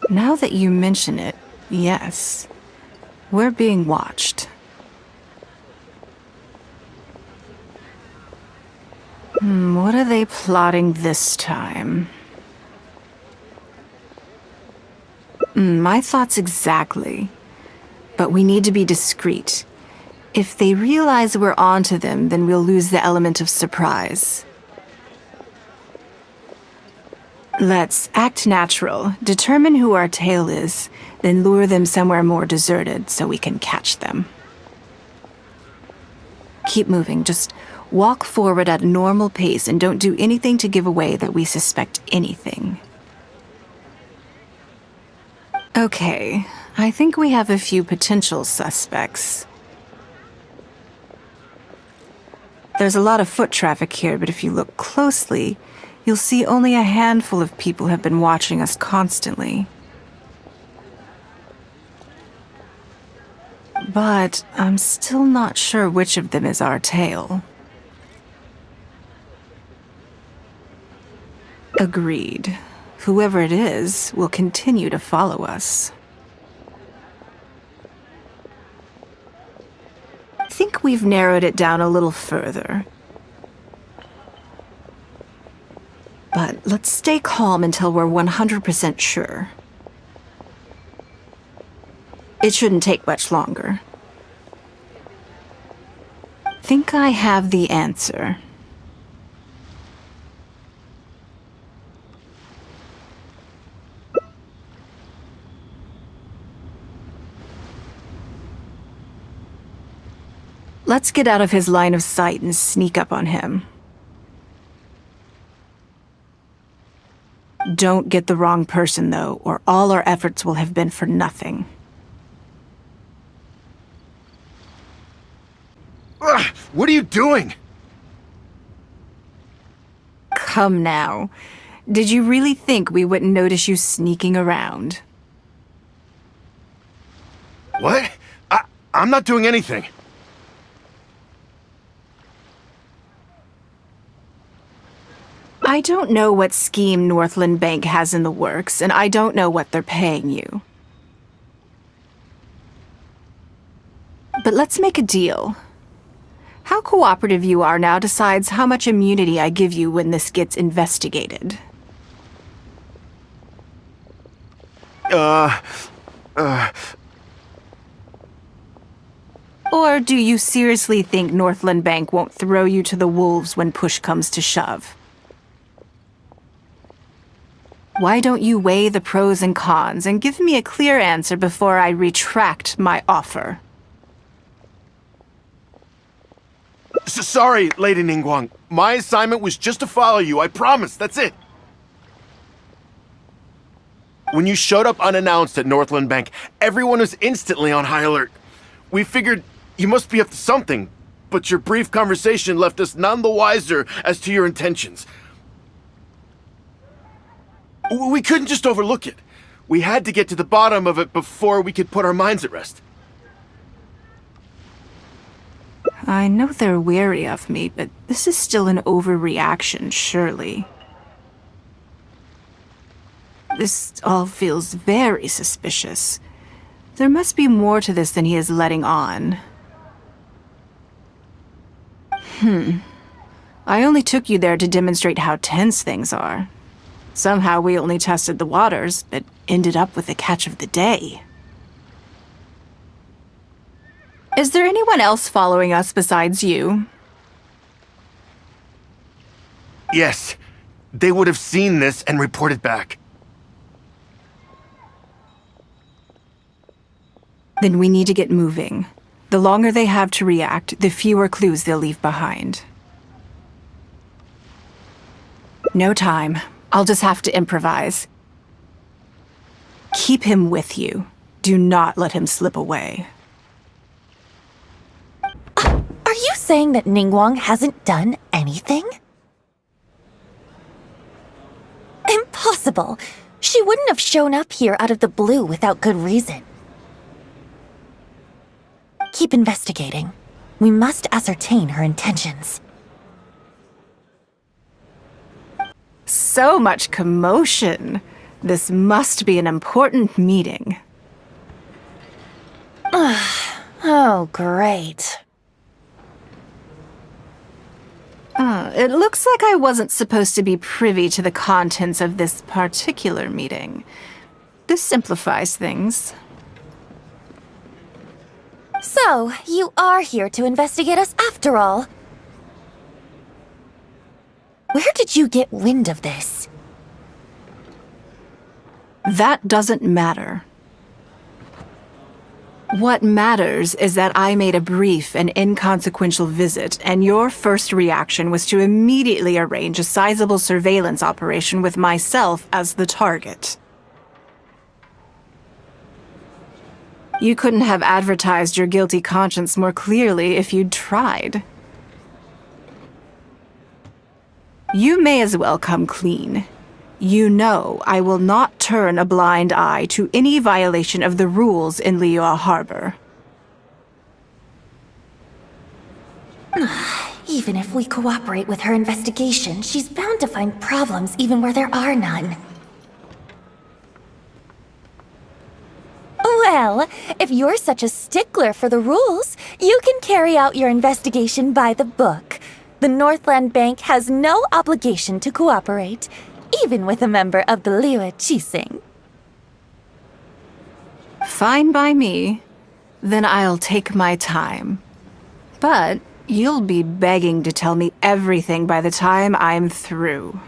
Now that you mention it, yes. We're being watched. What are they plotting this time? My thoughts exactly. But we need to be discreet. If they realize we're onto them, then we'll lose the element of surprise. Let's act natural, determine who our tail is, then lure them somewhere more deserted so we can catch them. Keep moving, just walk forward at a normal pace and don't do anything to give away that we suspect anything. Okay, I think we have a few potential suspects. There's a lot of foot traffic here, but if you look closely, you'll see only a handful of people have been watching us constantly. But I'm still not sure which of them is our tail. Agreed. Whoever it is will continue to follow us. I think we've narrowed it down a little further. But let's stay calm until we're 100% sure. It shouldn't take much longer. Think I have the answer. Let's get out of his line of sight and sneak up on him. Don't get the wrong person, though, or all our efforts will have been for nothing. Ugh, what are you doing? Come now. Did you really think we wouldn't notice you sneaking around? What? I'm not doing anything. I don't know what scheme Northland Bank has in the works, and I don't know what they're paying you. But let's make a deal. How cooperative you are now decides how much immunity I give you when this gets investigated. Or do you seriously think Northland Bank won't throw you to the wolves when push comes to shove? Why don't you weigh the pros and cons and give me a clear answer before I retract my offer? Sorry, Lady Ninguang. My assignment was just to follow you, I promise, that's it. When you showed up unannounced at Northland Bank, everyone was instantly on high alert. We figured you must be up to something, but your brief conversation left us none the wiser as to your intentions. We couldn't just overlook it. We had to get to the bottom of it before we could put our minds at rest. I know they're wary of me, but this is still an overreaction, surely. This all feels very suspicious. There must be more to this than he is letting on. I only took you there to demonstrate how tense things are. Somehow we only tested the waters, but ended up with the catch of the day. Is there anyone else following us besides you? Yes, they would have seen this and reported back. Then we need to get moving. The longer they have to react, the fewer clues they'll leave behind. No time. I'll just have to improvise. Keep him with you. Do not let him slip away. Are you saying that Ninguang hasn't done anything? Impossible. She wouldn't have shown up here out of the blue without good reason. Keep investigating. We must ascertain her intentions. So much commotion. This must be an important meeting. Oh, great. It looks like I wasn't supposed to be privy to the contents of this particular meeting. This simplifies things. So, you are here to investigate us after all. Where did you get wind of this? That doesn't matter. What matters is that I made a brief and inconsequential visit, and your first reaction was to immediately arrange a sizable surveillance operation with myself as the target. You couldn't have advertised your guilty conscience more clearly if you'd tried. You may as well come clean. You know I will not turn a blind eye to any violation of the rules in Liyue Harbor. Even if we cooperate with her investigation, she's bound to find problems even where there are none. Well, if you're such a stickler for the rules, you can carry out your investigation by the book. The Northland Bank has no obligation to cooperate, even with a member of the Liyue Qixing. Fine by me. Then I'll take my time. But you'll be begging to tell me everything by the time I'm through.